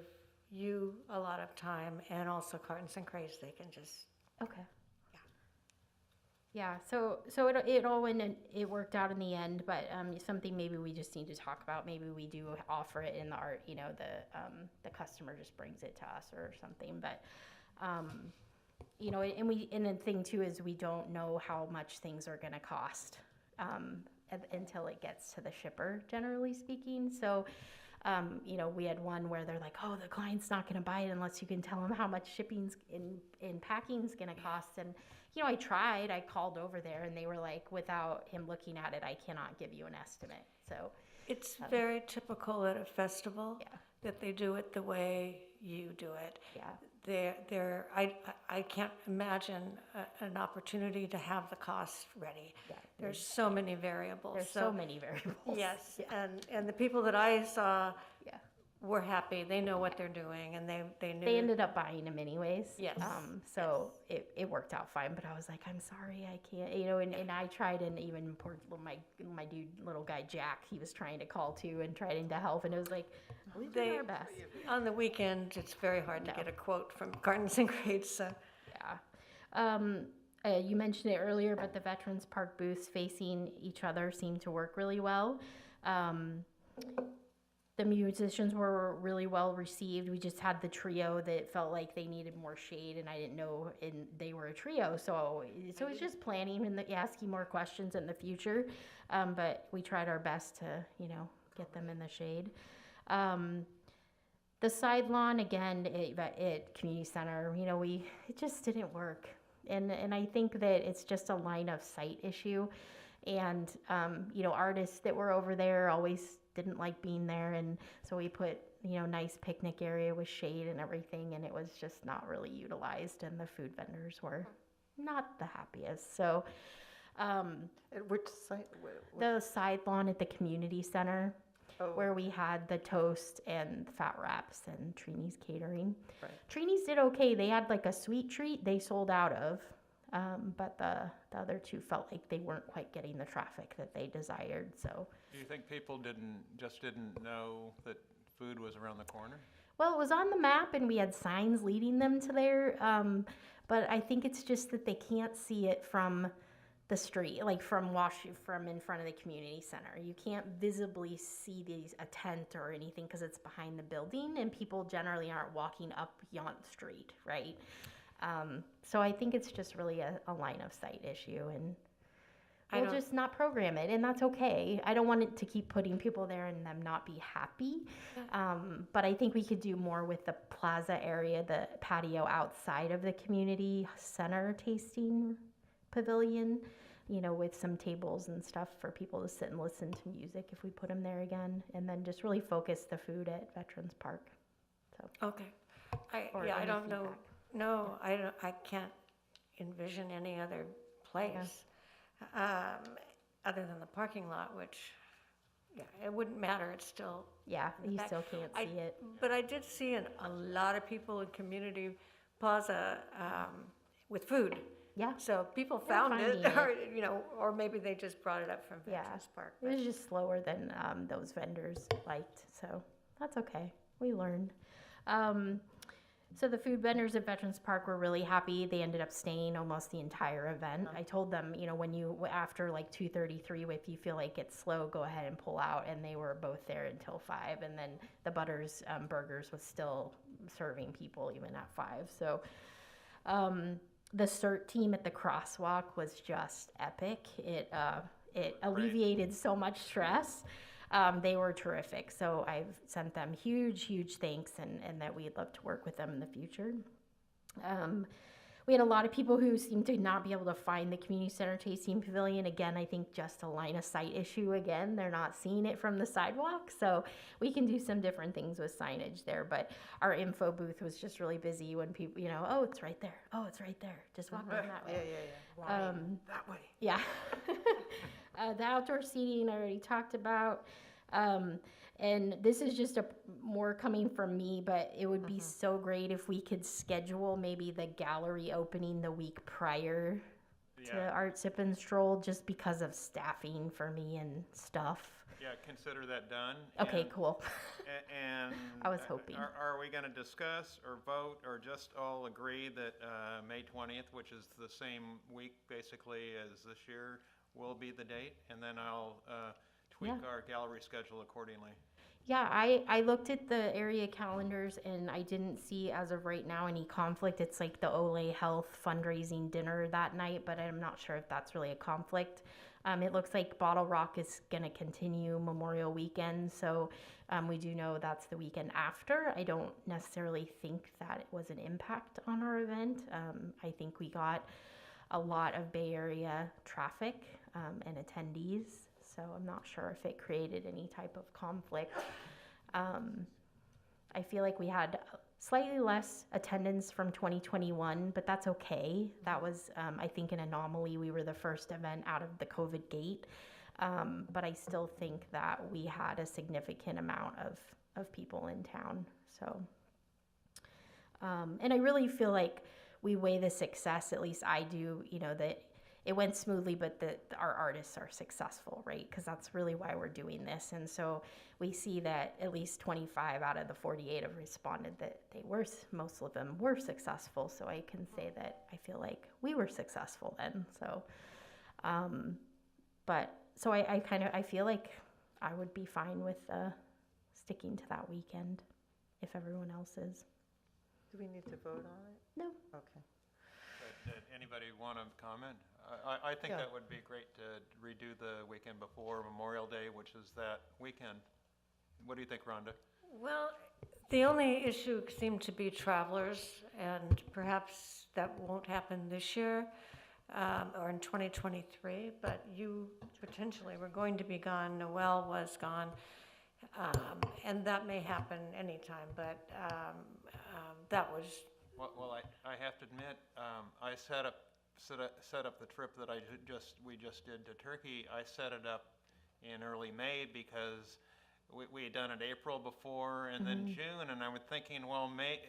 you a lot of time, and also Cartons and Crates, they can just. Okay. Yeah. So it all went and it worked out in the end, but something maybe we just need to talk about. Maybe we do offer it in the art. The customer just brings it to us or something, but. And the thing too is we don't know how much things are going to cost until it gets to the shipper, generally speaking. So, we had one where they're like, oh, the client's not going to buy it unless you can tell them how much shipping's in packing's going to cost. And, I tried, I called over there and they were like, without him looking at it, I cannot give you an estimate. So It's very typical at a festival that they do it the way you do it. Yeah. I can't imagine an opportunity to have the cost ready. Yeah, There's so many variables. There's so many variables. Yes, and the people that I saw Yeah. were happy. They know what they're doing, and they knew. They ended up buying them anyways. Yes. So it worked out fine, but I was like, I'm sorry, I can't, and I tried, and even poor my dude, little guy Jack, he was trying to call too and trying to help, and it was like, we did our best. On the weekend, it's very hard to get a quote from Cartons and Crates, so. Yeah. You mentioned it earlier, but the Veterans Park booths facing each other seemed to work really well. The musicians were really well received. We just had the trio that felt like they needed more shade, and I didn't know, and they were a trio. So it's just planning and asking more questions in the future. But we tried our best to, get them in the shade. The side lawn, again, at community center, it just didn't work. And I think that it's just a line of sight issue. And, you know, artists that were over there always didn't like being there. And so we put, you know, nice picnic area with shade and everything. And it was just not really utilized. And the food vendors were not the happiest. So, At which site? the side lawn at the community center Oh, where we had the toast and fat wraps and Trini's Catering. Right. Trini's did okay. They had like a sweet treat they sold out of, but the other two felt like they weren't quite getting the traffic that they desired. So, Do you think people didn't know that food was around the corner? well, it was on the map and we had signs leading them to there, but I think it's just that they can't see it from the street, like from in front of the community center. You can't visibly see a tent or anything because it's behind the building, and people generally aren't walking up Yount Street, right? So I think it's just really a line of sight issue, and we'll just not program it, and that's okay. I don't want it to keep putting people there and them not be happy. But I think we could do more with the plaza area, the patio outside of the community center tasting pavilion, you know, with some tables and stuff for people to sit and listen to music if we put them there again, and then just really focus the food at Veterans Park. So, Okay. Or I any don't know. feedback. No, I can't envision any other place other than the parking lot, which, yeah, it wouldn't matter. It's still. yeah, in the you back. still can't see it. But I did see a lot of people in Community Plaza with food. Yeah, So people They're found it, finding or, you know, or maybe they just brought it up from Yeah. Veterans Park. it was just slower than those vendors liked, so that's okay. We learn. So the food vendors at Veterans Park were really happy. They ended up staying almost the entire event. I told them, you know, after like 2:33, if you feel like it's slow, go ahead and pull out. And they were both there until 5. And then the Butters Burgers was still serving people even at 5. So the CERT team at the crosswalk was just epic. It alleviated so much stress. They were terrific. So I've sent them huge thanks, and that we'd love to work with them in the future. We had a lot of people who seemed to not be able to find the community center tasting pavilion. Again, I think just a line of sight issue again. They're not seeing it from the sidewalk. So we can do some different things with signage there. But our info booth was just really busy when people, you know, oh, it's right there. Oh, it's right there. Just walk down that way. Yeah. That way. Yeah. The outdoor seating I already talked about. And this is just more coming from me, but it would be so great if we could schedule maybe the gallery opening the week prior to Art Sip and Stroll, just because of staffing for me and stuff. Yeah, consider that done. Okay, and- cool. And. I was hoping. Are we gonna discuss or vote or just all agree that, May 20th, which is the same week basically as this year, will be the date? And then I'll, tweak our gallery schedule accordingly. Yeah, I looked at the area calendars and I didn't see as of right now any conflict. It's like the Olay Health fundraising dinner that night, but I'm not sure if that's really a conflict. It looks like Bottle Rock is going to continue Memorial Weekend, so we do know that's the weekend after. I don't necessarily think that it was an impact on our event. I think we got a lot of Bay Area traffic and attendees. So I'm not sure if it created any type of conflict. I feel like we had slightly less attendance from 2021, but that's okay. That was, I think, an anomaly. We were the first event out of the COVID gate. But I still think that we had a significant amount of people in town. So, and I really feel like we weigh the success, at least I do, you know, that it went smoothly, but our artists are successful, right? Because that's really why we're doing this. And so we see that at least 25 out of the 48 have responded that most of them were successful. So I can say that I feel like we were successful then. So, so I feel like I would be fine with sticking to that weekend if everyone else is. Do we need to vote on it? No. Okay. Did anybody want to comment? I think Yeah. that would be great to redo the weekend before Memorial Day, which is that weekend. What do you think, Rhonda? Well, the only issue seemed to be travelers, and perhaps that won't happen this year. or in 2023, but you potentially were going to be gone, Noel was gone, and that may happen anytime, but that was, Well, I have to admit, I set up the trip that we just did to Turkey. I set it up in early May because we had done it April before and then June, and I was thinking, well, May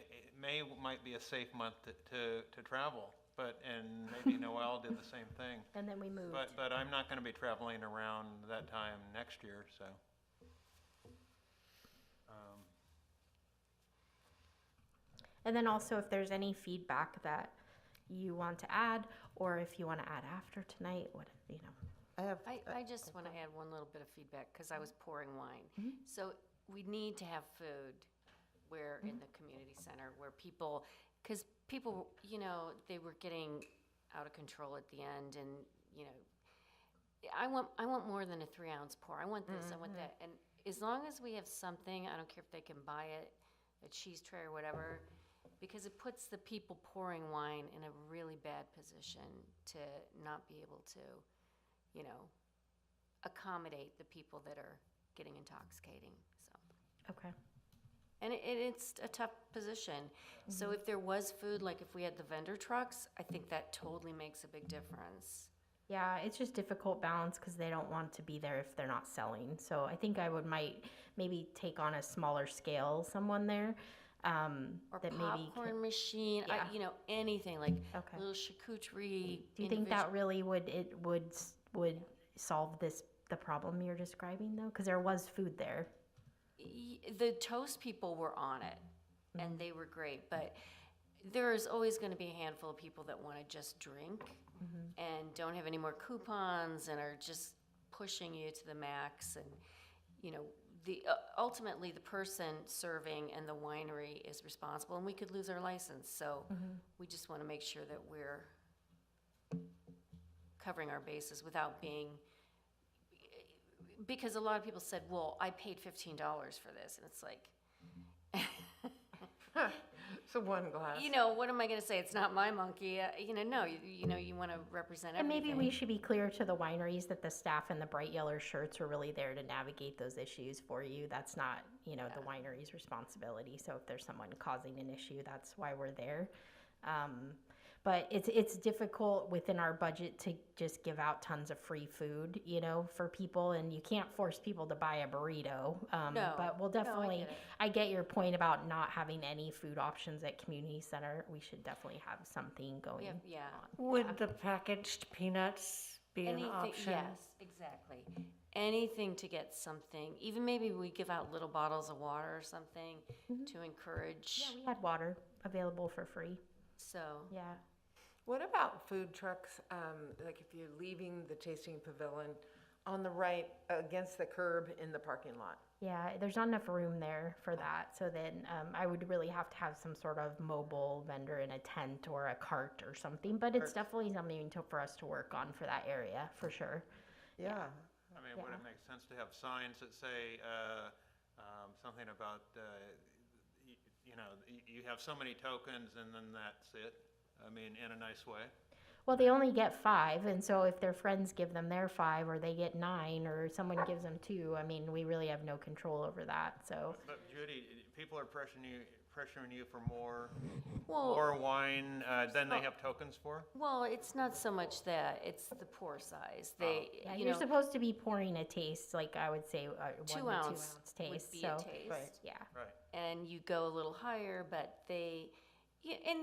might be a safe month to travel, and maybe Noel did the same thing. And then we moved. But I'm not going to be traveling around that time next year, so. And then also if there's any feedback that you want to add, or if you want to add after tonight, I just want to add one little bit of feedback, because I was pouring wine. So we need to have food where in the community center, where people, because people, they were getting out of control at the end, and, I want more than a 3-ounce pour. I want this, I want that. And as long as we have something, I don't care if they can buy it, a cheese tray or whatever, because it puts the people pouring wine in a really bad position to not be able to, accommodate the people that are getting intoxicating, so. okay. And it's a tough position. So if there was food, like if we had the vendor trucks, I think that totally makes a big difference. Yeah, it's just difficult balance because they don't want to be there if they're not selling. So I think I might maybe take on a smaller scale someone there. Or that popcorn maybe machine, yeah. Anything, like Okay. little charcuterie. Do you think that really would solve the problem you're describing though? Because there was food there. The toast people were on it, and they were great, but there's always going to be a handful of people that want to just drink and don't have any more coupons and are just pushing you to the max. And ultimately the person serving and the winery is responsible, and we could lose our license. So we just want to make sure that we're covering our bases without being. Because a lot of people said, well, I paid $15 for this. And it's like, So one glass. what am I going to say? It's not my monkey. No, you want to represent And everything. maybe we should be clear to the wineries that the staff in the bright yellow shirts are really there to navigate those issues for you. That's not, the winery's responsibility. So if there's someone causing an issue, that's why we're there. But it's difficult within our budget to just give out tons of free food, for people, and you can't force people to buy a burrito. No. But we'll definitely, get it. I get your point about not having any food options at community center. We should definitely have something going. Yeah. would the packaged peanuts be an option? Yes, exactly. Anything to get something. Even maybe we give out little bottles of water or something to encourage. Yeah, we had water available for free. So. Yeah. What about food trucks, like if you're leaving the tasting pavilion on the right against the curb in the parking lot? Yeah, there's not enough room there for that. So then I would really have to have some sort of mobile vendor in a tent or a cart or something. But it's definitely something for us to work on for that area, for sure. Yeah. I mean, would it make sense to have signs that say something about, you have so many tokens and then that's it? I mean, in a nice way. Well, they only get 5, and so if their friends give them their 5, or they get 9, or someone gives them 2, I mean, we really have no control over that. So. But Judy, people are pressuring you for more wine than they have tokens for? Well, it's not so much that, it's the pour size. They, Yeah, you're supposed to be pouring a taste, like I would say, 1 to 2 2-ounce ounce taste. would be so. a taste. Right. Yeah. Right. And you go a little higher, but and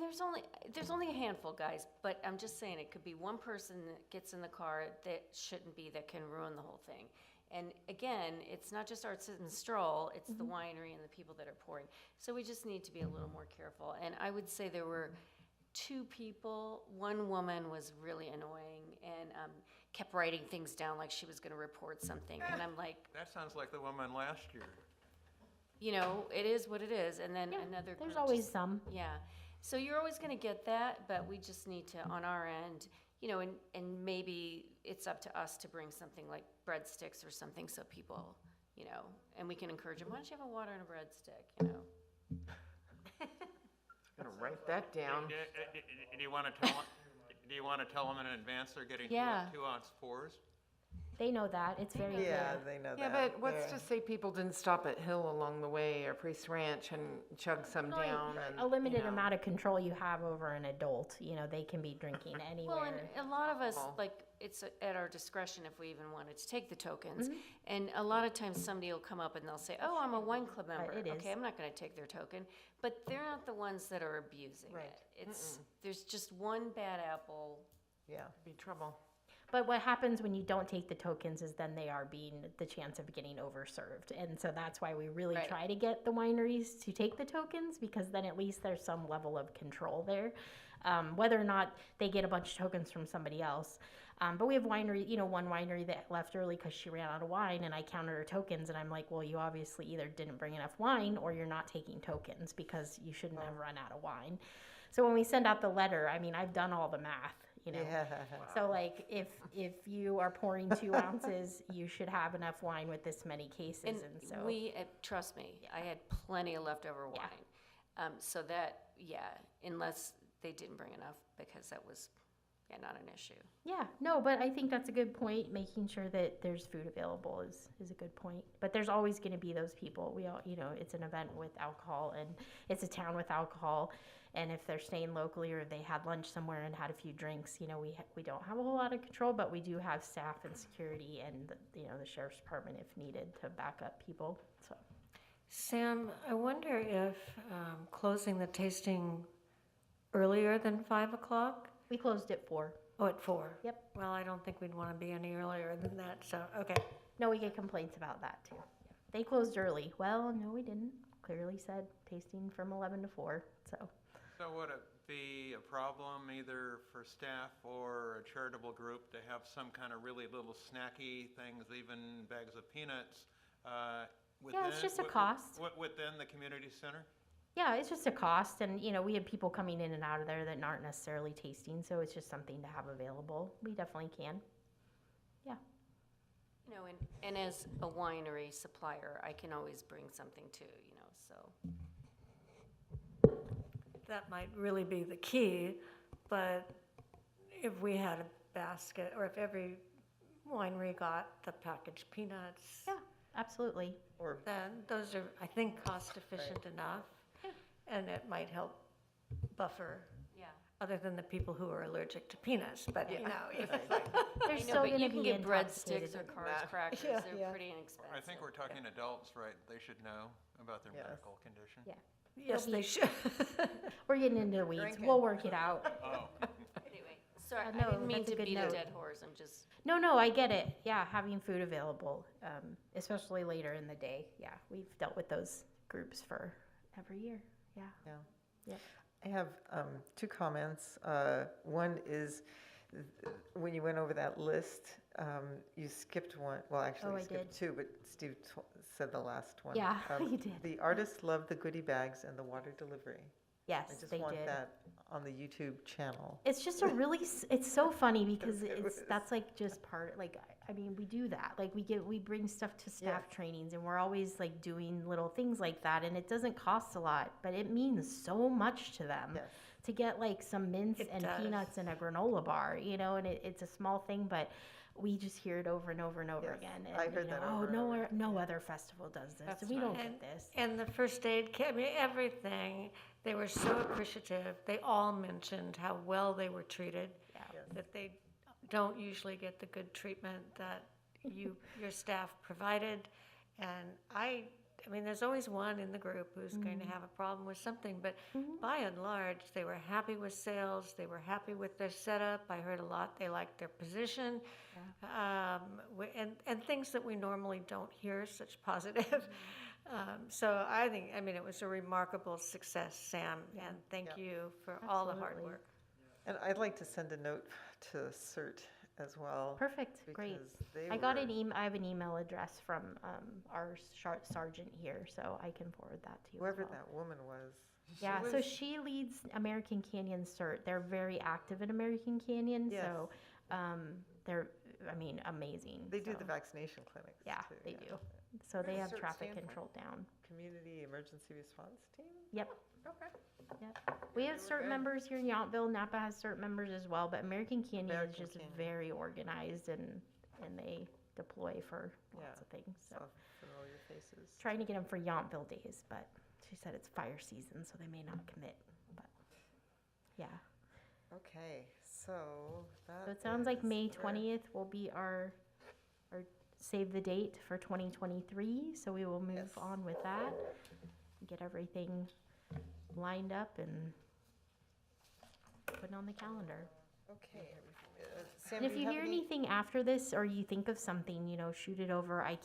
there's only a handful, guys, but I'm just saying, it could be one person that gets in the car that shouldn't be, that can ruin the whole thing. And again, it's not just our sit and stroll, it's the winery and the people that are pouring. So we just need to be a little more careful. And I would say there were 2 people. One woman was really annoying and kept writing things down like she was going to report something. And I'm like, That sounds like the woman last year. it is what it is. And then another There's group always just- some. Yeah. So you're always going to get that, but we just need to, on our end, and maybe it's up to us to bring something like breadsticks or something so people, and we can encourage them, why don't you have a water and a breadstick, Gonna write that down. Do you want to do you want to tell them in advance they're getting Yeah. 2-ounce pours? They know that, it's very Yeah, clear. they know that. Yeah, but what's They're- to say people didn't stop at Hill along the way or Priest Ranch and chug some Like, down and, a limited you know. amount of control you have over an adult, they can be drinking Well, anywhere. and a lot of us, Well- like, it's at our discretion if we even wanted to take the tokens. And a lot of times somebody will come up and they'll say, oh, I'm a wine club member. it is. Okay, I'm not gonna take their token, but they're not the ones that are abusing Right. it. There's just one bad apple. Yeah. Be trouble. But what happens when you don't take the tokens is then they are being the chance of getting overserved. And so that's why we really Right. try to get the wineries to take the tokens, because then at least there's some level of control there. Whether or not they get a bunch of tokens from somebody else. But we have one winery that left early because she ran out of wine, and I counted her tokens, and I'm like, well, you obviously either didn't bring enough wine or you're not taking tokens because you shouldn't have run out of wine. So when we send out the letter, I mean, I've done all the math, Yeah. So like, if you are pouring 2 ounces, you should have enough wine with this many cases, And and so. trust me, I had plenty of leftover Yeah. wine. So that, unless they didn't bring enough, because that was, not an issue. Yeah, no, but I think that's a good point. Making sure that there's food available is a good point. But there's always going to be those people. We all, it's an event with alcohol, and it's a town with alcohol. And if they're staying locally or they had lunch somewhere and had a few drinks, we don't have a whole lot of control, but we do have staff and security and the sheriff's department if needed to back up people. So Sam, I wonder if closing the tasting earlier than 5 o'clock? we closed at 4. Oh, at 4? Yep. Well, I don't think we'd want to be any earlier than that, so, okay. No, we get complaints about that too. They closed early. Well, no, we didn't. Clearly said tasting from 11 to 4. So. So would it be a problem either for staff or a charitable group to have some kind of really little snacky things, even bags of peanuts, within? Yeah, it's just a cost. Within the community center? Yeah, it's just a cost, and we have people coming in and out of there that aren't necessarily tasting, so it's just something to have available. We definitely can. Yeah. And as a winery supplier, I can always bring something too, so. That might really be the key, but if we had a basket, or if every winery got the packaged peanuts, Yeah, absolutely. Or then those are, I think, cost efficient enough. And it might help buffer, Yeah. other than the people who are allergic to peanuts, but There's I still know, but going you to can be get intoxicated. breadsticks or Cards crackers, Yeah, they're yeah. pretty inexpensive. I think we're talking adults, right? They should know about their Yes. medical condition. Yeah. Yes, they should. We're getting into the weeds. Drinking. We'll work it out. Oh, Anyway, sorry, no, I didn't mean that's a to good beat a note. dead horse, I'm just, No, I get it. Yeah, having food available, especially later in the day. Yeah, we've dealt with those groups for every year. Yeah. Yeah. Yep. I have 2 comments. One is when you went over that list, you skipped one. Well, actually, Oh, you I skipped did. 2, but Steve said the last one. Yeah, you did. The artists love the goodie bags and the water delivery. Yes, I just they want did. that on the YouTube channel. It's just a really, it's so funny because It that's like just part, like, I mean, we do that. Like, we bring stuff to staff Yes. trainings, and we're always like doing little things like that, and it doesn't cost a lot, but it means so much to them. Yes. To get like some mints It and does. peanuts and a granola bar, and it's a small thing, but we just hear it over and over and over Yes, again. I And, heard that oh, over and over. no other festival does this. That's and we don't right. get this. And the first aid kit, I mean, everything, they were so appreciative. They all mentioned how well they were treated, Yeah. that they don't usually get the good treatment that your staff provided. And I mean, there's always one in the group who's going to have a problem with something, but by and large, they were happy with sales. They were happy with their setup. I heard a lot. They liked their position, and things that we normally don't hear such positive. So I think, I mean, it was a remarkable success, Sam, and thank Yeah. you for all the hard Absolutely. work. And I'd like to send a note to CERT as well. Perfect. Great. Because they I got were- an I have an email address from our sergeant here, so I can forward that to you. as Whoever well. that woman was. Yeah, so she leads American Canyon CERT. They're very active in American Canyon, Yes. so they're I mean, amazing. They do so- the vaccination clinics Yeah, too, they yeah. do. So they What does have CERT traffic stand for? control down. Community Emergency Response Team? Yep. Okay. We have They were certain good. members here in Yountville. Napa has certain members as well, but American Canyon is American just Canyon. very organized and they deploy for Yeah. lots of things. So Saw familiar faces. trying to get them for Yountville days, but she said it's fire season, so they may not commit. But yeah, Okay, so that so it sounds like is May the- 20th will be our save the date for 2023. So we will move Yes. on with that, get everything lined up and put it on the calendar. Okay. Sam, And if do you have hear any- anything after this or you think of something, shoot it over. I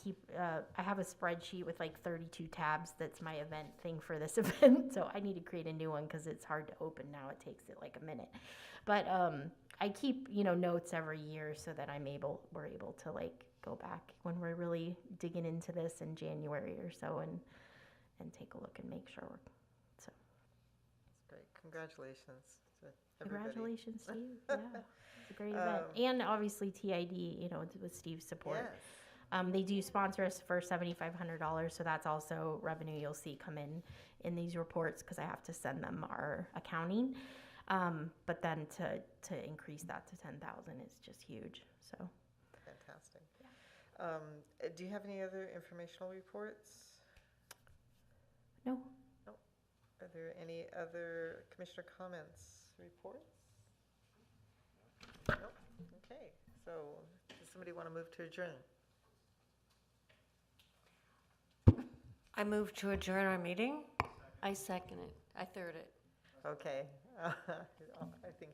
have a spreadsheet with like 32 tabs. That's my event thing for this event. So I need to create a new one because it's hard to open now. It takes it like a minute. But I keep, notes every year so that we're able to like go back when we're really digging into this in January or so and take a look and make sure That's great. Congratulations to everybody. Congratulations to you. Yeah, it's a great event. And obviously TID, with Steve's support. Yes. They do sponsor us for $7,500, so that's also revenue you'll see come in these reports because I have to send them our accounting. But then to increase that to 10,000 is just huge. So Fantastic. Do you have any other informational reports? no, Are there any other commissioner comments, reports? Nope. Okay, so does somebody want to move to adjourn? I move to adjourn our meeting. I second it. I third it. Okay. I think,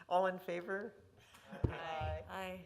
all in favor? Aye. Aye.